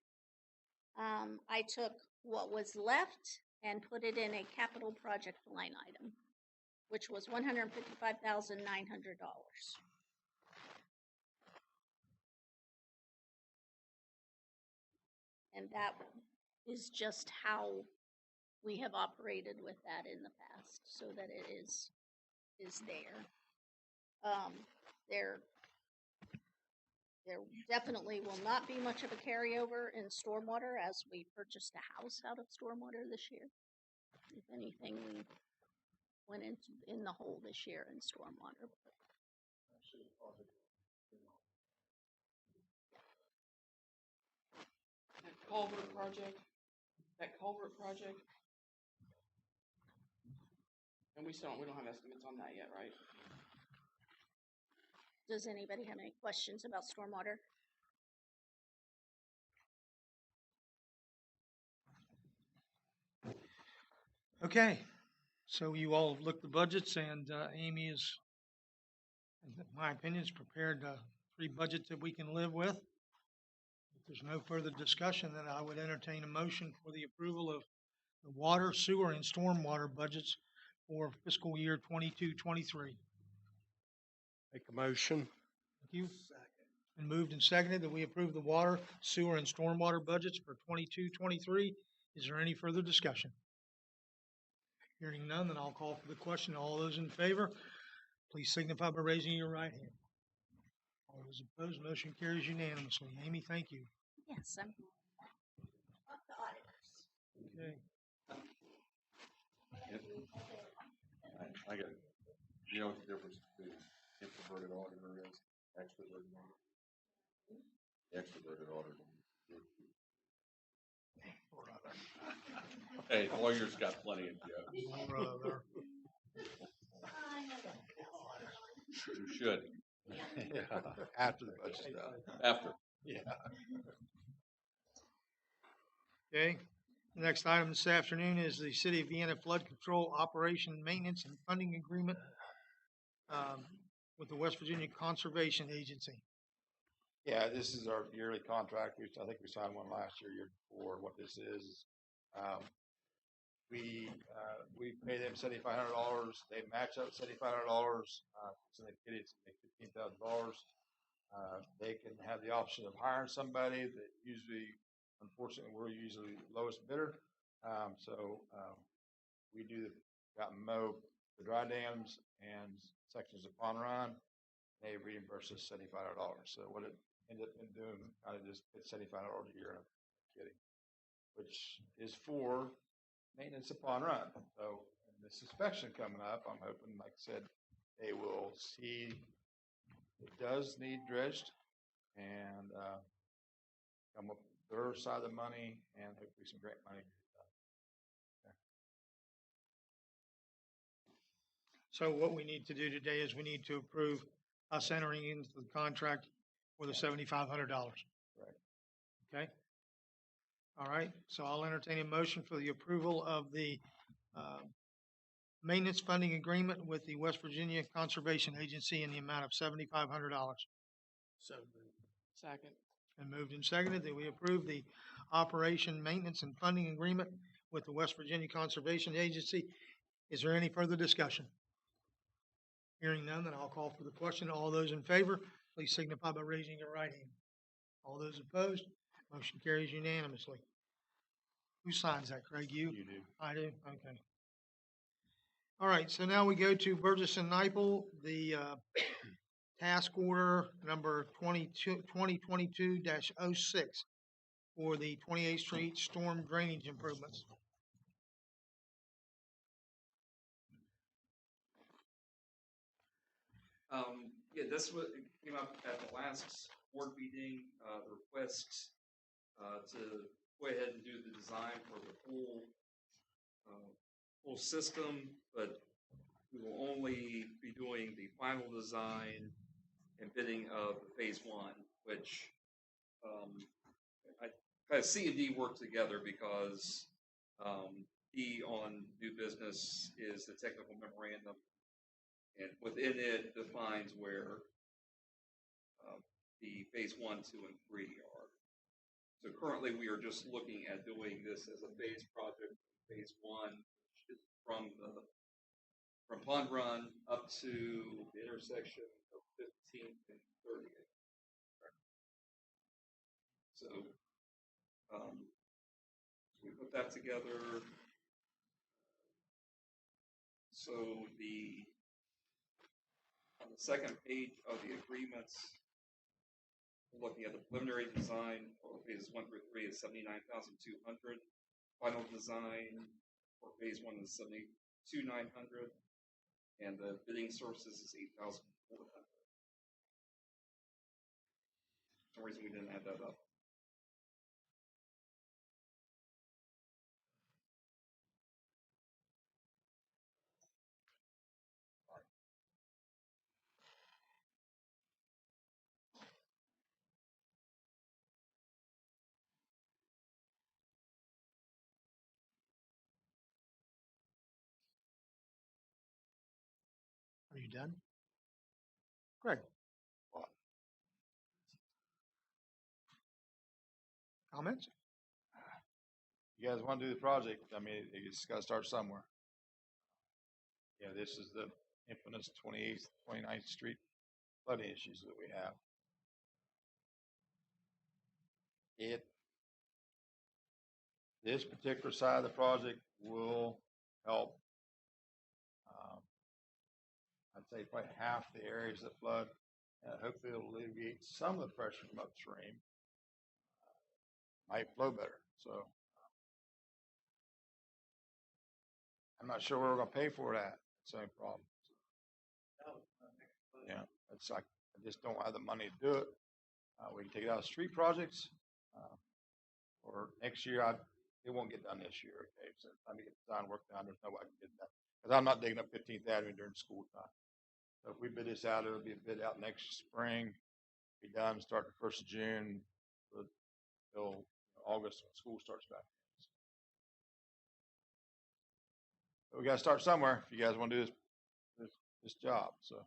B: I took what was left and put it in a capital project line item, which was $155,900. And that is just how we have operated with that in the past, so that it is there. There definitely will not be much of a carryover in stormwater, as we purchased a house out of stormwater this year. If anything, we went in the hole this year in stormwater.
H: That culvert project, and we don't have estimates on that yet, right?
B: Does anybody have any questions about stormwater?
A: Okay, so you all have looked at the budgets, and Amy is, in my opinion, is prepared 3 budgets that we can live with. If there's no further discussion, then I would entertain a motion for the approval of the water, sewer, and stormwater budgets for fiscal year 22-23.
I: Make a motion.
A: Thank you. Been moved and seconded that we approve the water, sewer, and stormwater budgets for 22-23. Is there any further discussion? Hearing none, then I'll call for the question. All those in favor, please signify by raising your right hand. All those opposed, motion carries unanimously. Amy, thank you.
B: Yes, I'm the auditors.
A: Okay.
F: I got, you know what the difference between introverted auditor is, extroverted auditor? Extroverted auditor. Hey, lawyers got plenty of jokes.
A: Brother.
F: You should.
I: Yeah, after the budget's done.
F: After.
I: Yeah.
A: Okay. The next item this afternoon is the City of Vienna Flood Control Operation Maintenance and Funding Agreement with the West Virginia Conservation Agency.
D: Yeah, this is our yearly contract. I think we signed one last year before. What this is, we pay them $7,500. They match up $7,500. So they get it $15,000. They can have the option of hiring somebody. That usually, unfortunately, we're usually the lowest bidder. We do got mow the dry dams and sections of Pond Run. they reimbursed us $7,500. So what it ended up doing, kind of just hit $7,500 a year. I'm kidding, which is for maintenance of Pond Run. So and this inspection coming up, I'm hoping, like I said, they will see it does need dredged and come up with their side of the money and hopefully some grant money.
A: So what we need to do today is we need to approve us entering into the contract for the $7,500.
D: Right.
A: Okay? All right, so I'll entertain a motion for the approval of the maintenance funding agreement with the West Virginia Conservation Agency in the amount of $7,500.
G: So moved.
H: Second.
A: And moved and seconded that we approve the operation, maintenance, and funding agreement with the West Virginia Conservation Agency. Is there any further discussion? Hearing none, then I'll call for the question. All those in favor, please signify by raising your right hand. All those opposed, motion carries unanimously. Who signs that, Craig? You?
D: You do.
A: I do? Okay. All right, so now we go to Burgess and Niple, the task order number 2022-06 for the 28th Street storm drainage improvements.
J: Yeah, this was, it came up at the last board meeting, the request to go ahead and do the design for the full system, but we will only be doing the final design and bidding of phase one, which I kind of C and D work together because D on new business is the technical memorandum, and within it defines where the phase 1, 2, and 3 are. So currently we are just looking at doing this as a phase project. Phase 1 is from Pond Run up to the intersection of 15th and 30th. So we put that together. So on the second page of the agreements, we're looking at the preliminary design for phases 1 through 3 is $79,200. Final design for phase 1 is $72,900, and the bidding services is $8,400. For some reason we didn't add that up.
A: Are you done? Greg? Comments?
D: You guys want to do the project? I mean, you just got to start somewhere. Yeah, this is the infamous 28th, 29th Street flooding issues that we have. This particular side of the project will help. I'd say probably half the areas that flood. Hopefully it'll alleviate some of the pressure from upstream. Might flow better. So I'm not sure where we're going to pay for that. Same problem. Yeah, it's like I just don't have the money to do it. We can take it out of street projects, or next year. It won't get done this year. Okay, so I mean, get design work done. There's no way I can get it done because I'm not digging up 15th Avenue during school time. So if we bid this out, it'll be a bid out next spring. Be done. Start the 1st of June till August when school starts back. But we got to start somewhere if you guys want to do this job. So.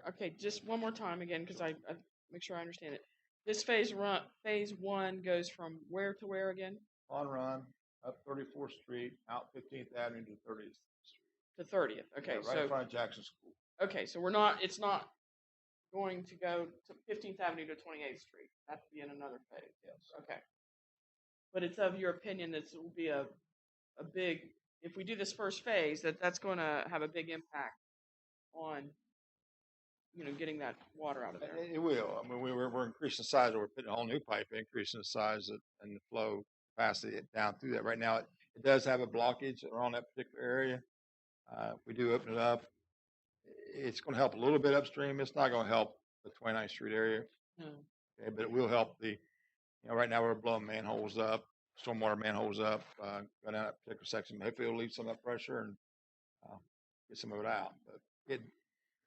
H: Okay, just one more time again, because I make sure I understand it. This phase 1 goes from where to where again?
D: Pond Run, up 34th Street, out 15th Avenue to 30th Street.
H: To 30th. Okay,
D: Yeah, right in front of Jackson School.
H: Okay, so it's not going to go to 15th Avenue to 28th Street. That'd be in another phase.
D: Yes.
H: Okay. But it's of your opinion that it will be a big, if we do this first phase, that's going to have a big impact on getting that water out of there.
D: It will. I mean, we're increasing the size, or we're putting a whole new pipe, increasing the size and the flow capacity down through that. Right now, it does have a blockage around that particular area. If we do open it up, it's going to help a little bit upstream. It's not going to help the 29th Street area,
H: No.
D: okay, but it will help right now we're blowing manholes up, stormwater manholes up, going down that particular section. Hopefully it'll leave some of that pressure and get some of it out. But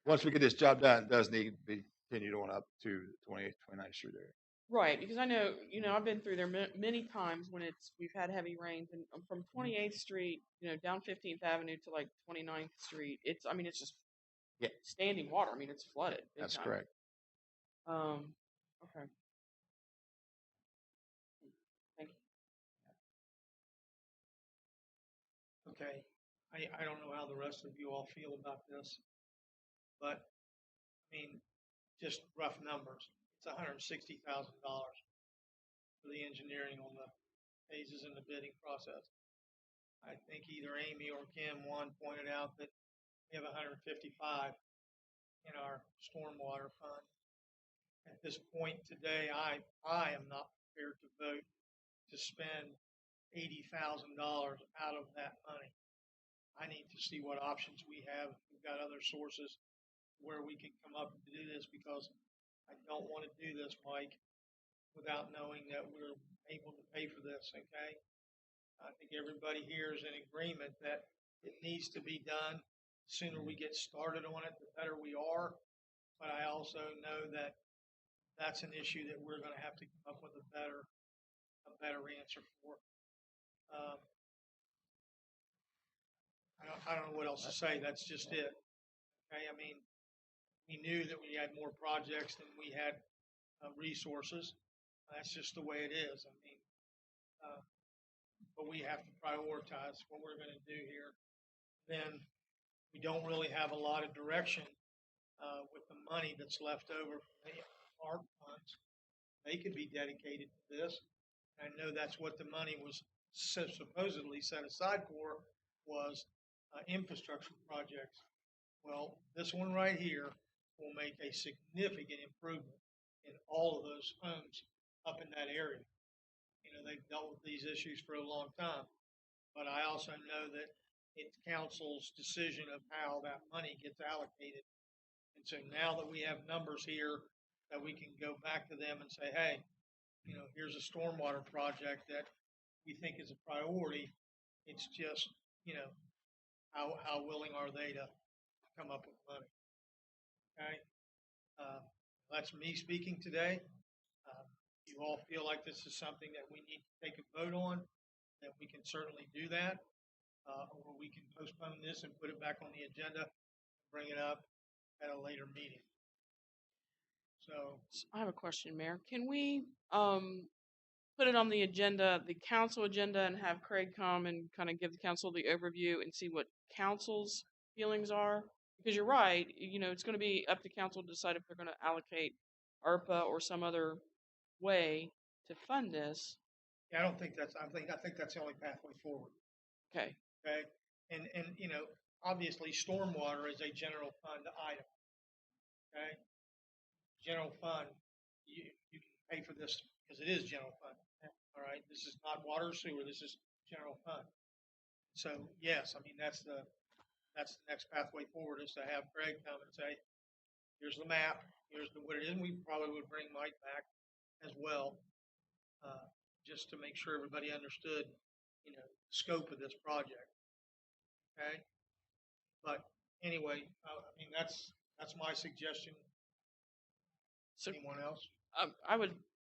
D: once we get this job done, it does need to be continued on up to the 28th, 29th Street area.
H: Right, because I know, I've been through there many times when we've had heavy rains, and from 28th Street, down 15th Avenue to like 29th Street, it's just standing water. I mean, it's flooded. Big
D: That's
H: time.
D: correct.
H: Okay. Thank you.
A: Okay, I don't know how the rest of you all feel about this, but, I mean, just rough numbers. It's $160,000 for the engineering on the phases in the bidding process. I think either Amy or Kim, one, pointed out that we have 155 in our stormwater fund. At this point today, I am not prepared to vote to spend $80,000 out of that money. I need to see what options we have. We've got other sources where we can come up to do this, because I don't want to do this, Mike, without knowing that we're able to pay for this, okay? I think everybody here is in agreement that it needs to be done. The sooner we get started on it, the better we are. But I also know that that's an issue that we're going to have to come up with a better answer for. I don't know what else to say. That's just it. Okay, I mean, we knew that we had more projects than we had resources. That's just the way it is. I mean, but we have to prioritize what we're going to do here. Then we don't really have a lot of direction with the money that's left over from the ARP funds. They could be dedicated to this. I know that's what the money was supposedly set aside for, was infrastructure projects. Well, this one right here will make a significant improvement in all of those homes up in that area. They've dealt with these issues for a long time, but I also know that it's council's decision of how that money gets allocated. And so now that we have numbers here that we can go back to them and say, hey, here's a stormwater project that we think is a priority. It's just, how willing are they to come up with money? Okay. That's me speaking today. You all feel like this is something that we need to take a vote on, that we can certainly do that, or we can postpone this and put it back on the agenda, bring it up at a later meeting. So
H: I have a question, Mayor. Can we put it on the agenda, the council agenda, and have Craig come and kind of give the council the overview and see what council's feelings are? Because you're right, it's going to be up to council to decide if they're going to allocate ARPA or some other way to fund this.
A: yeah, I think that's the only pathway forward.
H: Okay.
A: Okay. And obviously stormwater is a general fund item. Okay. General fund, you can pay for this because it is general fund. All right. This is not water or sewer. This is general fund. So yes, I mean, that's the next pathway forward, is to have Craig come and say, here's the map, here's what it is. And we probably would bring Mike back as well, just to make sure everybody understood, the scope of this project. Okay. But anyway, I mean, that's my suggestion.
H: So
A: anyone else?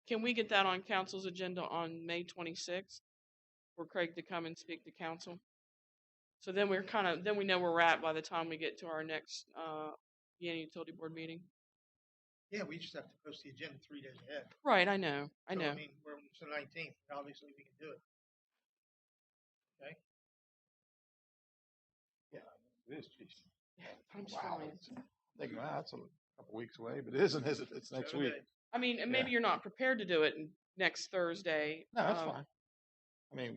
H: can we get that on council's agenda on May 26th for Craig to come and speak to council? So then then we know where we're at by the time we get to our next Vienna Utility Board meeting.
A: Yeah, we just have to post the agenda 3 days ahead.
H: Right, I know.
A: I mean, it's the 19th. Obviously, we can do it. Okay.
D: Yeah, it is. Geez.
H: Time's
D: Wow.
H: flying.
D: Thinking, wow, that's a couple weeks away, but it isn't, is it? It's next
A: 7
D: week.
A: days.
H: I mean, and maybe you're not prepared to do it next Thursday.
D: No, that's fine. I mean,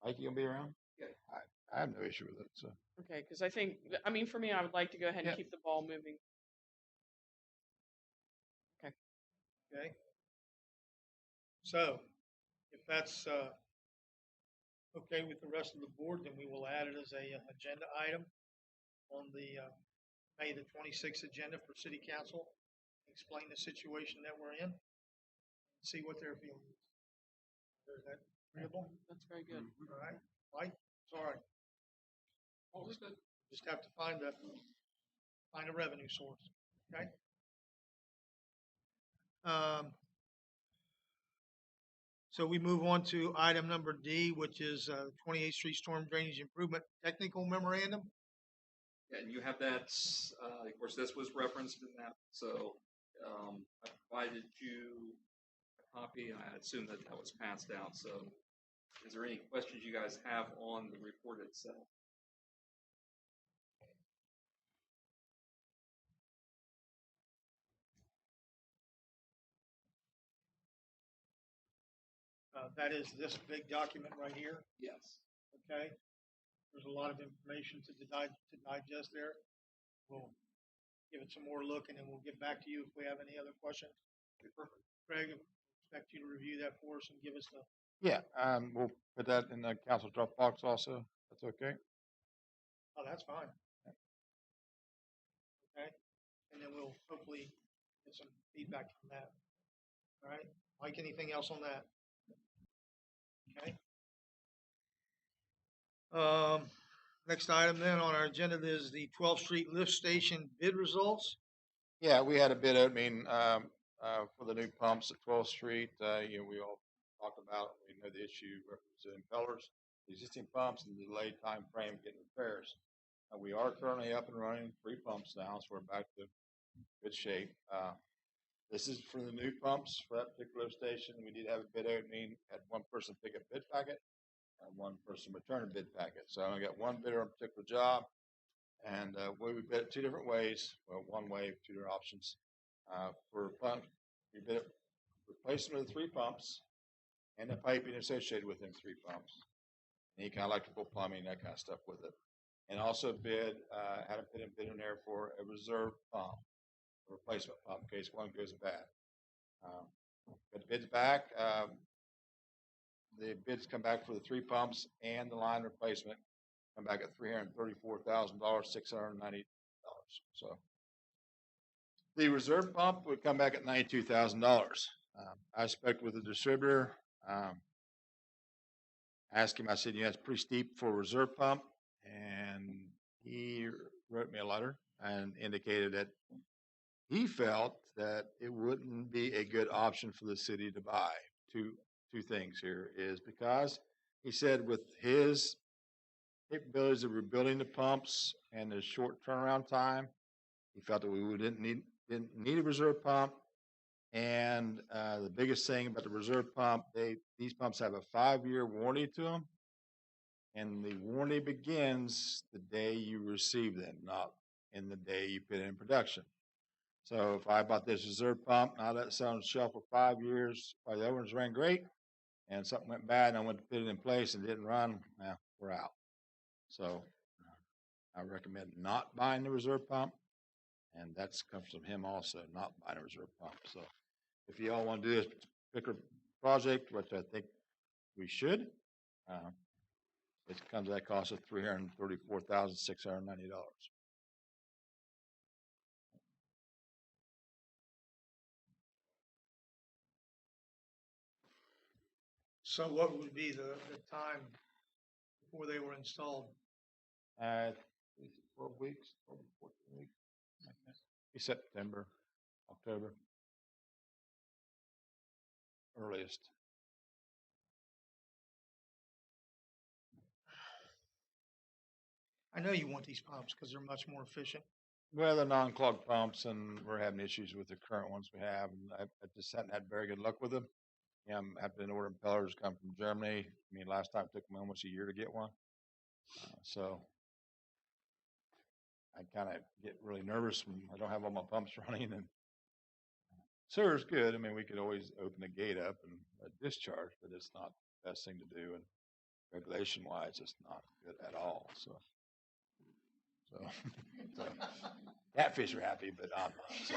D: Mike, you gonna be around?
J: Yeah.
D: I have no issue with it. So
H: Okay, because for me, I would like to go ahead and
D: Yeah.
H: keep the ball moving
A: Okay. So, if that's, okay with the rest of the board, then we will add it as a agenda item on the, May the 26th agenda for city council. Explain the situation that we're in, see what their feeling is. Is that agreeable?
H: That's very good.
A: All right, Mike, it's all right.
H: What was good?
A: Just have to find a revenue source, okay? So we move on to item number D, which is 28th Street Storm Drainage Improvement Technical Memorandum.
J: And you have that, of course, this was referenced in that, so I provided you a copy, and I assume that that was passed out. So is there any questions you guys have on the report itself?
A: That is this big document right here,
J: Yes.
A: okay? There's a lot of information to digest there. We'll give it some more look, and then we'll get back to you if we have any other questions.
K: Perfect.
A: Craig, expect you to review that for us and give us the,
K: Yeah, we'll put that in the council Dropbox also. That's okay.
A: oh, that's fine. Okay, and then we'll hopefully get some feedback from that. All right, Mike, anything else on that? Okay. Next item then on our agenda is the 12th Street Lift Station bid results.
K: Yeah, we had a bid opening for the new pumps at 12th Street. We all talked about, we know the issue with the impellers, the existing pumps, and the delayed time frame getting repairs. We are currently up and running 3 pumps now, so we're back to good shape. This is for the new pumps for that particular station. We did have a bid opening, had one person pick a bid packet and one person return a bid packet. So I only got one bidder on a particular job, and we bid it 2 different ways. Well, one way, 2 different options. For pump, we bid it replacement of the 3 pumps and the piping associated with them 3 pumps. Any kind of electrical, plumbing, that kind of stuff with it. And also bid, had a bid in there for a reserve pump, a replacement pump in case one goes bad. Got the bids back. The bids come back for the 3 pumps and the line replacement, come back at $334,000, $690. So the reserve pump would come back at $92,000. I spoke with the distributor, asked him, I said, yeah, it's pretty steep for a reserve pump. And he wrote me a letter and indicated that he felt that it wouldn't be a good option for the city to buy. Two things here is because he said with his capabilities of rebuilding the pumps and the short turnaround time, he felt that we didn't need a reserve pump. And the biggest thing about the reserve pump, these pumps have a 5-year warranty to them, and the warranty begins the day you receive them, not in the day you put it in production. So if I bought this reserve pump, now let it sit on the shelf for 5 years, while the other ones ran great, and something went bad, and I went to put it in place and it didn't run, well, we're out. So I recommend not buying the reserve pump, and that's comes from him also, not buying a reserve pump. So if you all want to do this particular project, which I think we should, it comes at a cost of $334,690.
A: So what would be the time before they were installed?
K: 12 weeks, 12 to 14 weeks. Be September, October, earliest.
A: I know you want these pumps because they're much more efficient.
K: Well, they're non-clogged pumps, and we're having issues with the current ones we have. And I just haven't had very good luck with them. I'm having to order impellers come from Germany. I mean, last time it took me almost a year to get one. So I kind of get really nervous when I don't have all my pumps running. And sewer's good. I mean, we could always open the gate up and discharge, but it's not the best thing to do. And regulation-wise, it's not good at all. So catfish are happy, but I'm not. So,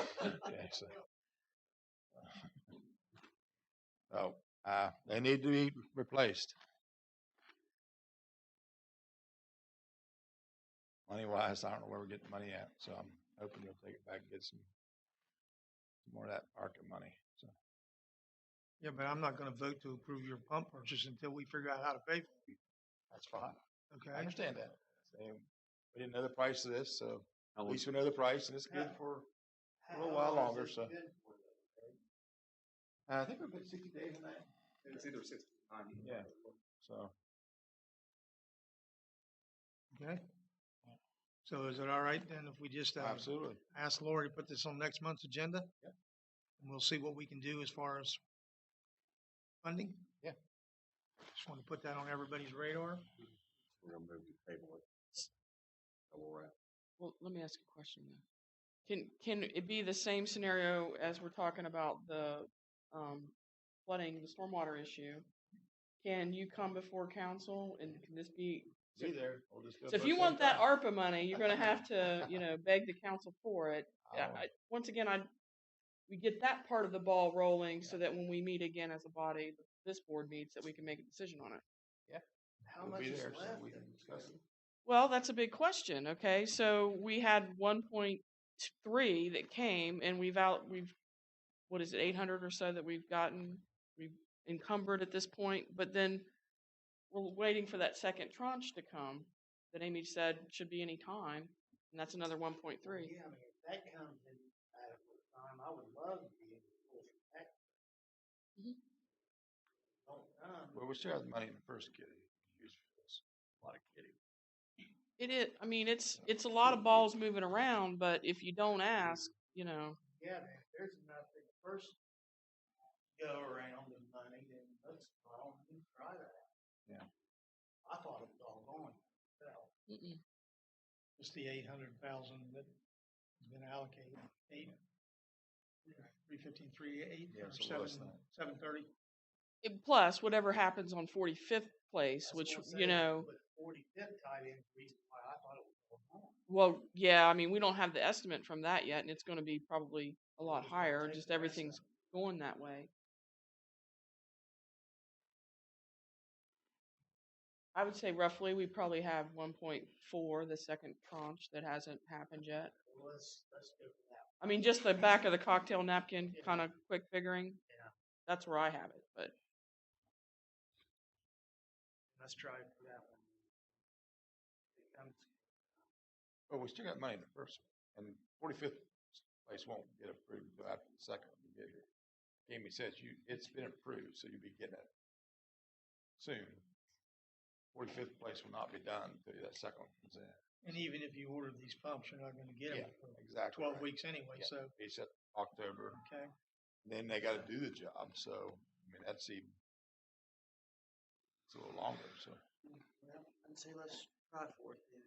K: okay, so. So, they need to be replaced. Money wise, I don't know where we're getting money at, so I'm hoping they'll take it back and get some more of that ARCA money, so.
A: Yeah, but I'm not gonna vote to approve your pump purchase until we figure out how to pay for it,
K: That's fine. I
A: okay?
K: understand that. And we didn't know the price of this, so
F: How
K: at
F: long-
K: least we know the price and it's good for a little while longer, so. I think we've been 60 days in that.
J: It's either 60 or 90.
K: Yeah. So,
A: Okay? So is it all right then if we just,
K: absolutely.
A: ask Lori to put this on next month's agenda?
K: Yep.
A: And we'll see what we can do as far as funding?
K: Yeah.
A: Just want to put that on everybody's radar.
F: We're gonna move to table it. Double wrap.
H: Well, let me ask a question then. Can it be the same scenario as we're talking about the flooding, the stormwater issue? Can you come before council and can this be?
K: Be there. We'll just go
H: So if
K: for
H: you
K: the
H: want
K: same
H: that
K: time.
H: ARPA money, you're gonna have to, beg the council for it.
K: Oh.
H: Once again, we get that part of the ball rolling so that when we meet again as a body, this board meets, that we can make a decision on it.
G: How
K: We'll
G: much
K: be
G: is
K: there, so
G: left?
K: we can discuss it.
H: Well, that's a big question. Okay, so we had 1.3 that came, and we've what is it, 800 or so that we've encumbered at this point. But then we're waiting for that second tranche to come that Amy said should be any time, and that's another 1.3.
G: Yeah, I mean, if that comes in adequate time, I would love to be able to push it back.
H: Mhm.
G: Don't come.
K: Well, we still have the money in the first kitty. Use for this. A lot of kitty.
H: It is. I mean, it's a lot of balls moving around, but if you don't ask,
G: Yeah, man, if there's enough in the first go around of money, then let's try that.
K: Yeah.
G: I thought it was all gone. Well,
H: Mm-mm.
A: Just the 800,000 that has been allocated, 315,308
K: Yeah,
A: or
K: it's a little less than
A: 730.
H: Plus whatever happens on 45th place,
G: I was
H: which
G: gonna say, With 45th tied in, the reason why I thought it was all gone.
H: well, yeah, I mean, we don't have the estimate from that yet, and it's going to be probably a lot
G: Just wanna
H: higher.
G: take
H: Just
G: the
H: everything's
G: estimate.
H: going that way. I would say roughly we probably have 1.4, the second tranche that hasn't happened yet.
G: Well, let's go for that.
H: I mean, just the back of the cocktail napkin,
G: Yeah.
H: kind of quick figuring.
G: Yeah.
H: That's where I have it, but
G: Let's try for that one. It comes,
K: Well, we still got money in the first one, and 45th place won't get approved until after the second one we get here. Amy says it's been approved, so you'll be getting it soon. 45th place will not be done until that second one comes in.
A: And even if you order these pumps, you're not going to get them
K: Yeah,
A: for
K: exactly
A: 12
K: right.
A: weeks anyway.
K: Yeah,
A: So,
K: he said October.
A: okay.
K: Then they got to do the job, so I mean it's a little longer. So
G: well, I'd say let's try for it then.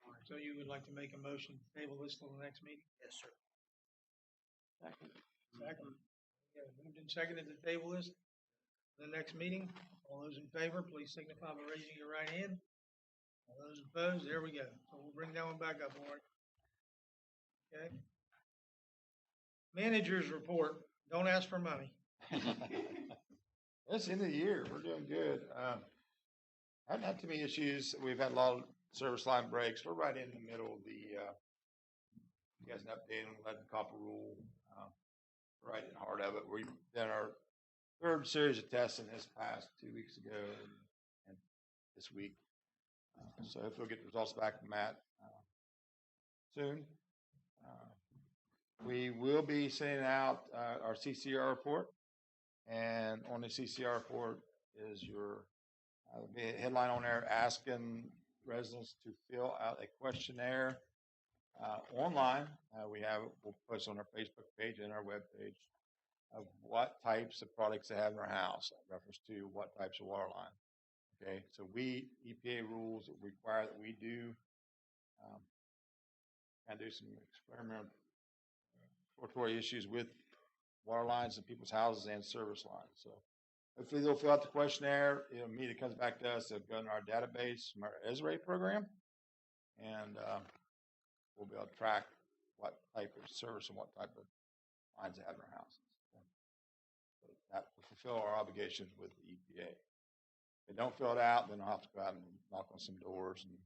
G: All right.
A: So you would like to make a motion to table this till the next meeting?
G: Yes, sir.
H: second.
A: Second. Yeah, moved and seconded to table this to the next meeting. All those in favor, please signify by raising your right hand. All those opposed, there we go. So we'll bring that one back up, Lori. Okay. Managers report. Don't ask for money.
K: It's the end of the year. We're doing good. Haven't had too many issues. We've had a lot of service line breaks. We're right in the middle of the. You guys an update on the lead and copper rule. Right in the heart of it. We've done our third series of testing this past 2 weeks ago and this week. So hopefully we'll get the results back from Matt soon. We will be sending out our CCR report, and on the CCR report is your be a headline on there asking residents to fill out a questionnaire online. We'll post on our Facebook page and our web page of what types of products they have in their house, in reference to what types of water line. Okay, so EPA rules require that we do kind of do some exploratory issues with water lines in people's houses and service lines. So hopefully they'll fill out the questionnaire. It'll mean it comes back to us. They'll go in our database from our ESRA program, and we'll be able to track what type of service and what type of lines they have in their houses. that will fulfill our obligations with the EPA. If they don't fill it out, then I'll have to go out and knock on some doors and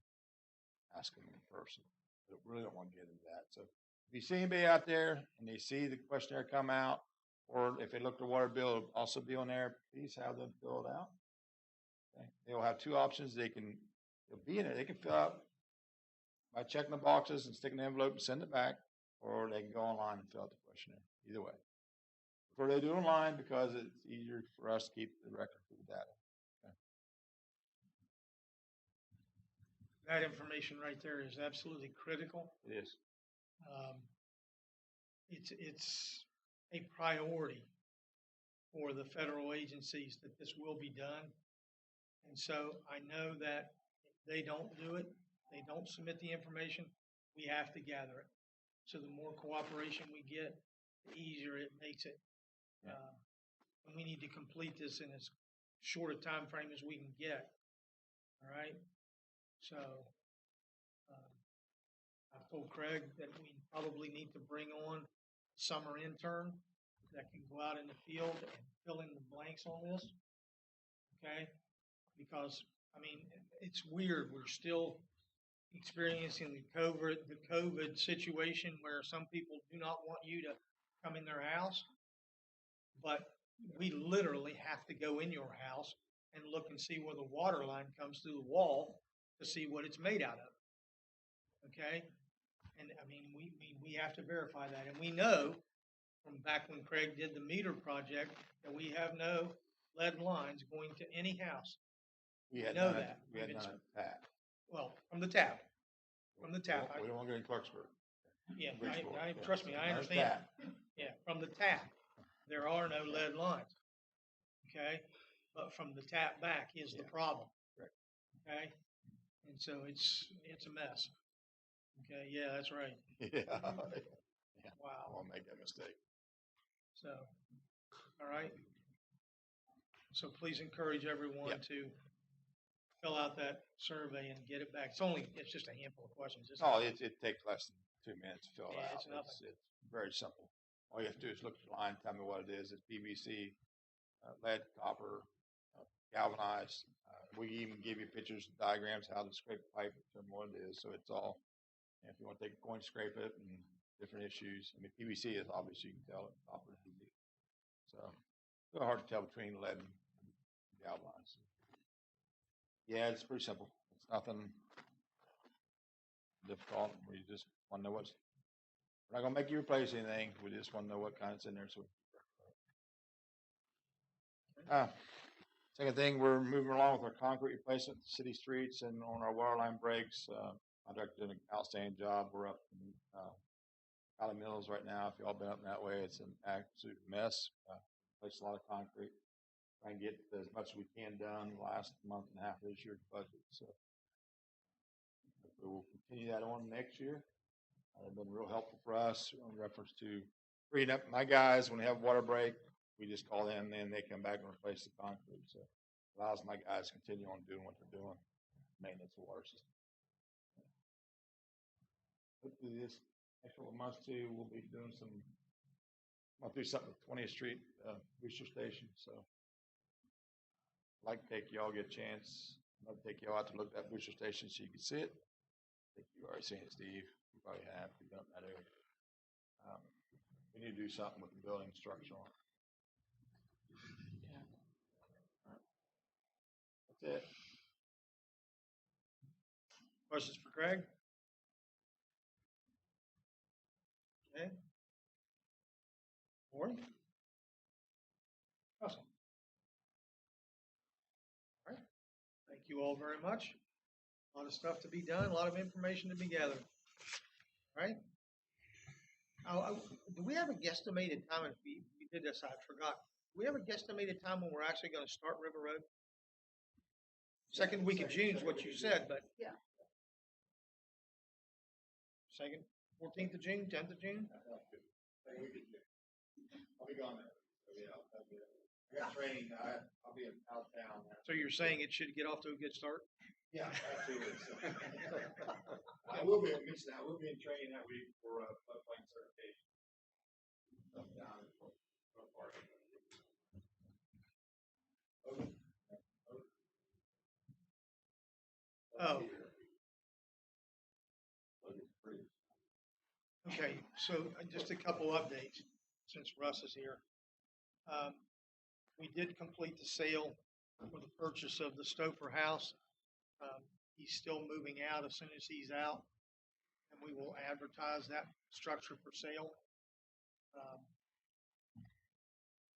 K: ask them in person. But I really don't want to get into that. So if you see anybody out there and they see the questionnaire come out, or if they look at the water bill, it'll also be on there, please have them fill it out. Okay. They'll have two options. They'll be in it. They can fill out by checking the boxes and sticking the envelope and send it back, or they can go online and fill out the questionnaire. Either way. Prefer they do online because it's easier for us to keep the record of the data. Okay.
A: That information right there is absolutely critical.
K: It is.
A: It's a priority for the federal agencies that this will be done. And so I know that if they don't do it, they don't submit the information, we have to gather it. So the more cooperation we get, the easier it makes it. And we need to complete this in as short a time frame as we can get. All right? So I've told Craig that we probably need to bring on a summer intern that can go out in the field and fill in the blanks on this. Okay? Because, I mean, it's weird. We're still experiencing the COVID situation where some people do not want you to come in their house, but we literally have to go in your house and look and see where the water line comes through the wall to see what it's made out of. Okay? And I mean, we have to verify that. And we know from back when Craig did the meter project that we have no lead lines going to any house.
K: We had
A: know
K: none.
A: that.
K: We had none at tap.
A: Well, from the tap. From the tap.
K: We don't want to go in Clarksburg.
A: Yeah,
K: Bridgeport.
A: trust me, I
K: None at
A: understand.
K: tap.
A: Yeah, from the tap, there are no lead lines. Okay? But from the tap back is the problem.
K: Correct.
A: Okay? And so it's a mess. Okay, yeah, that's right.
K: Yeah. I
A: Wow.
K: won't make that mistake.
A: So, all right. So please encourage everyone
K: Yep.
A: to fill out that survey and get it back. It's just a handful of questions.
K: No, it takes less than 2 minutes to fill
A: Yeah,
K: out.
A: it's nothing.
K: It's very simple. All you have to do is look at the line, tell me what it is. It's PVC, lead, copper, galvanized. We even give you pictures, diagrams, how to scrape the pipe, and what it is. So it's all, if you want to take a coin, scrape it, and different issues. I mean, PVC is obvious, you can tell it. Copper is easy. So it's a little hard to tell between lead and galvanized. Yeah, it's pretty simple. It's nothing difficult. We just want to know what's. We're not gonna make you replace anything. We just want to know what kind's in there. So. Second thing, we're moving along with our concrete replacement, city streets, and on our water line breaks. Contractor did an outstanding job. We're up in Valley Mills right now. If y'all been up that way, it's an absolute mess. Replaced a lot of concrete. Try and get as much as we can done the last month and a half of this year's budget. So we will continue that on next year. They've been real helpful for us in reference to freeing up my guys when they have water break. We just call in, and they come back and replace the concrete. So it allows my guys to continue on doing what they're doing, maintenance of the water system. Hopefully this next couple of months too, we'll be doing I'll do something with 20th Street booster station. So I'd like to take y'all, get a chance. I'd love to take y'all out to look at that booster station so you can see it. I think you've already seen it, Steve. You probably have. You've done that area. We need to do something with the building structure on it.
H: Yeah.
K: All right. That's it.
A: Questions for Craig? Okay. Warren? Awesome. All right. Thank you all very much. A lot of stuff to be done, a lot of information to be gathered. All right? Do we have a guesstimated time? If we did this, I forgot. Do we have a guesstimated time when we're actually going to start River Road? Second week of June is what you said, but.
C: Yeah.
A: Second, 14th of June, 10th of June?
K: I'll be gone there. Yeah, I got training. I'll be out of town.
A: So you're saying it should get off to a good start?
K: Yeah, absolutely. I will be. I will be in training that week for floodplain certification.
A: Oh. Okay, so just a couple updates since Russ is here. Um, we did complete the sale for the purchase of the Stouffer house. He's still moving out. As soon as he's out, and we will advertise that structure for sale.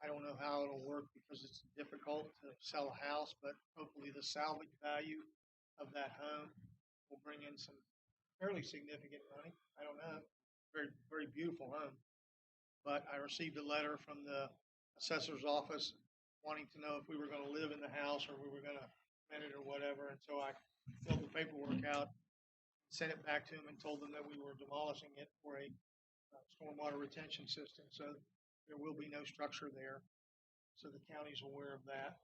A: I don't know how it'll work because it's difficult to sell a house, but hopefully the salvage value of that home will bring in some fairly significant money. I don't know. Very, very beautiful home. But I received a letter from the assessor's office wanting to know if we were going to live in the house or we were going to rent it or whatever. And so I filled the paperwork out, sent it back to them, and told them that we were demolishing it for a stormwater retention system. So there will be no structure there. So the county's aware of that.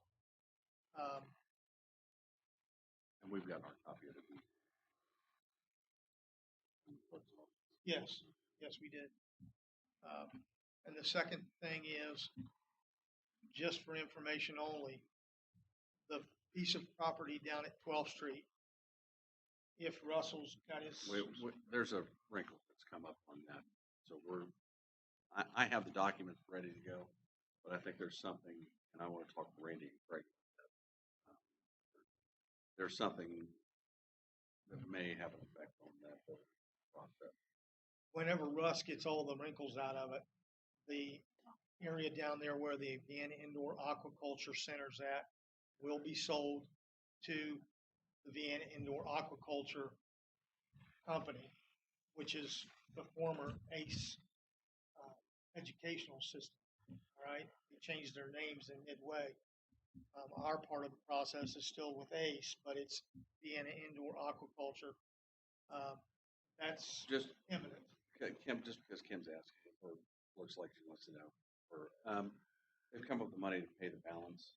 F: And we've got our copy of the deed.
A: Yes, yes, we did. And the second thing is, just for information only, the piece of property down at 12th Street, if Russell's got his...
F: There's a wrinkle that's come up on that. So I have the documents ready to go, but I think there's something, and I want to talk to Randy and Craig about that. There's something that may have an effect on that whole process.
A: Whenever Russ gets all the wrinkles out of it, the area down there where the Vienna Indoor Aquaculture Center's at will be sold to the Vienna Indoor Aquaculture Company, which is the former ACE educational system. All right, they changed their names in midway. Our part of the process is still with ACE, but it's Vienna Indoor Aquaculture. That's
F: just
A: imminent.
F: Kim, just because Kim's asking, or looks like she wants to know, they've come up with the money to pay the balance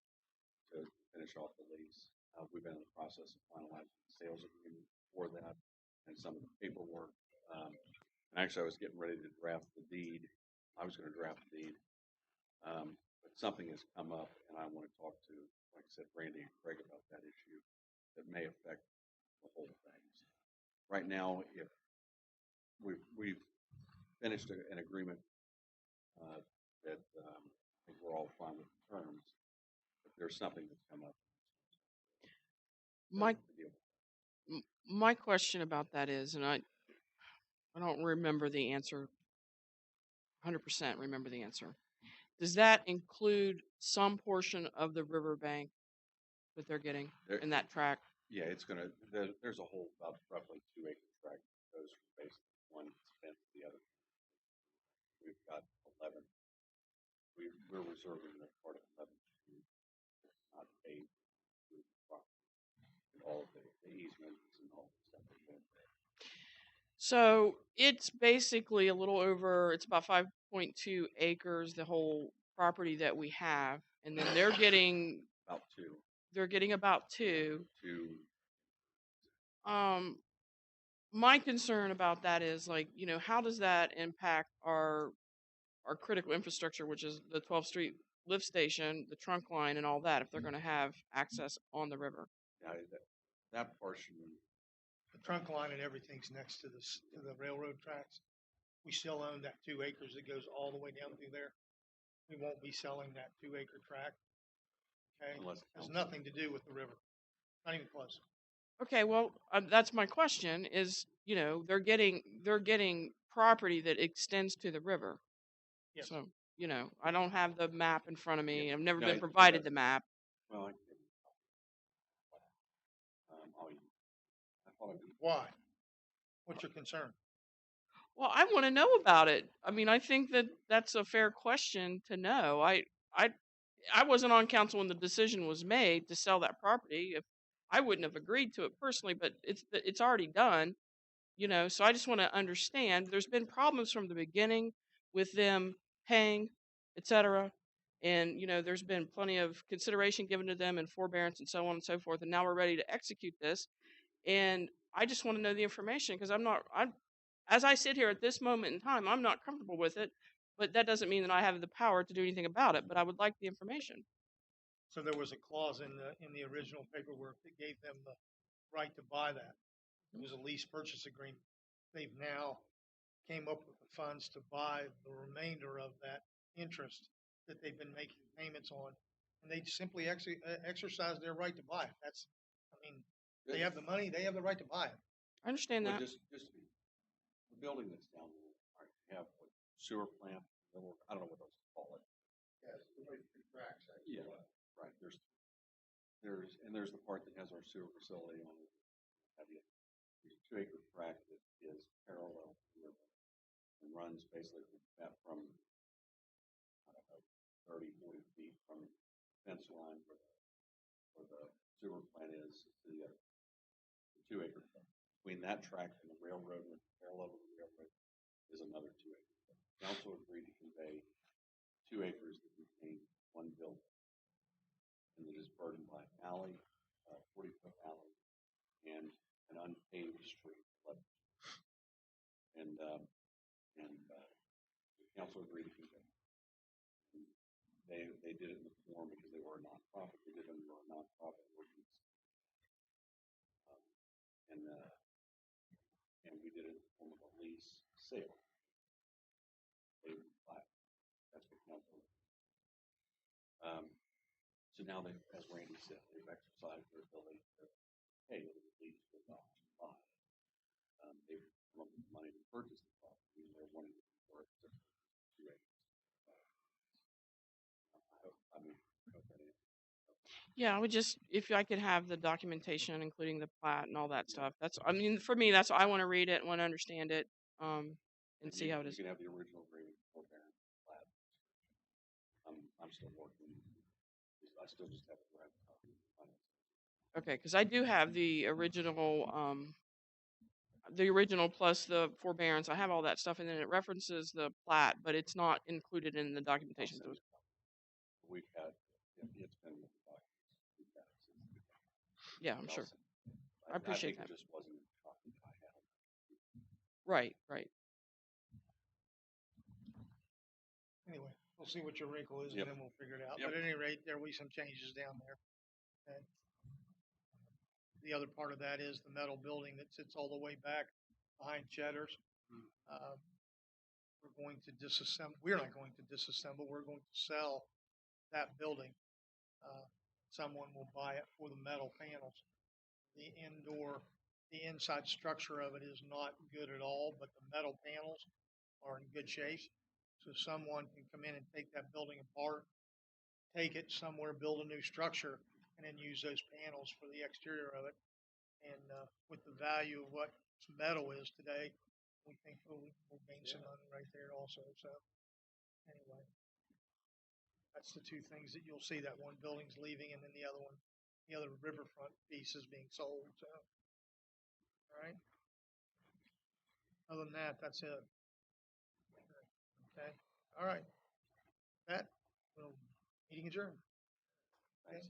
F: to finish off the lease. We've been in the process of finalizing the sales agreement for that and some of the paperwork. And actually, I was getting ready to draft the deed. I was going to draft the deed, but something has come up, and I want to talk to, like I said, Randy and Craig about that issue that may affect the whole thing. Right now, if we've finished an agreement that I think we're all fine with the terms, but there's something that's come up.
H: My question about that is, and I don't remember the answer, 100% remember the answer. Does that include some portion of the riverbank that they're getting in that tract?
F: Yeah, it's gonna. There's a whole about roughly 2-acre tract that goes from basically one fence to the other. We've got 11. We're reserving the part of 11 not paved and all of the easements and all the stuff that went there.
H: So it's basically a little over. It's about 5.2 acres, the whole property that we have, and then they're getting
F: about 2.
H: They're getting about 2.
F: 2.
H: My concern about that is, like, how does that impact our critical infrastructure, which is the 12th Street lift station, the trunk line, and all that, if they're going to have access on the river?
F: Yeah, that portion.
A: The trunk line and everything's next to the railroad tracks. We still own that 2 acres that goes all the way down through there. We won't be selling that 2-acre tract. Okay, has nothing to do with the river. Not even close.
H: Okay, well, that's my question. Is they're getting property that extends to the river.
A: Yes.
H: So I don't have the map in front of me. I've never been provided the map.
F: Well,
A: Why? What's your concern?
H: Well, I want to know about it. I mean, I think that that's a fair question to know. I wasn't on council when the decision was made to sell that property. If I wouldn't have agreed to it personally, but it's already done, So I just want to understand. There's been problems from the beginning with them paying, etc. And there's been plenty of consideration given to them and forbearance and so on and so forth. And now we're ready to execute this. And I just want to know the information because as I sit here at this moment in time, I'm not comfortable with it. But that doesn't mean that I have the power to do anything about it. But I would like the information.
A: So there was a clause in the original paperwork that gave them the right to buy that. It was a lease purchase agreement. They've now came up with the funds to buy the remainder of that interest that they've been making payments on. And they simply exercise their right to buy it. That's, I mean, they have the money, they have the right to buy it.
H: I understand
F: Well,
H: that.
F: just to be, the building that's down there, right, you have what, sewer plant, I don't know what those call it.
E: Yes, the way the tracks.
F: Yeah, right, there's the part that has our sewer facility on it. Have you, there's a 2-acre tract that is parallel to the river and runs basically from, I don't know, 30, 40 feet from the fence line where the sewer plant is to the 2-acre tract. Between that tract and the railroad, and parallel to the railroad, is another 2 acres. Council agreed to convey 2 acres that contain one building, and it is burdened by an alley, 40-foot alley, and an unpaved street. And the council agreed to convey. They did it in the form because they were a nonprofit. They did it under a nonprofit ordinance, and we did it in the form of a lease sale. That's what council. So now they, as Randy said, they've exercised their ability to pay the lease with option 5. They've come up with money to purchase the property, and they're wanting to convert it to 2 acres. I mean,
H: Yeah, I would just, if I could have the documentation, including the plat and all that stuff. That's, I mean, for me, that's, I want to read it, want to understand it, and see how it is.
F: You can have the original agreement forbearance plat. I'm still working. I still just have to grab a copy.
H: Okay, because I do have the original plus the forbearance. I have all that stuff, and then it references the plat, but it's not included in the documentation.
F: We've had, it's been with the documents. We've had it since.
H: Yeah, I'm sure. I appreciate
F: think
H: that.
F: it just wasn't a copy I had.
H: Right, right.
A: Anyway, we'll see what your wrinkle is,
F: Yep.
A: and then we'll figure it out.
F: Yep.
A: But at any rate, there will be some changes down there. Okay. The other part of that is the metal building that sits all the way back behind Cheddar's. We're going to disassemble. We're not going to disassemble. We're going to sell that building. Someone will buy it for the metal panels. The inside structure of it is not good at all, but the metal panels are in good shape. So someone can come in and take that building apart, take it somewhere, build a new structure, and then use those panels for the exterior of it. And with the value of what metal is today, we think we'll gain some money right there also. So anyway, that's the 2 things that you'll see. That one building's leaving, and then the other riverfront piece is being sold. So, all right. Other than that, that's it. Okay. All right. That, meeting adjourned. Thanks.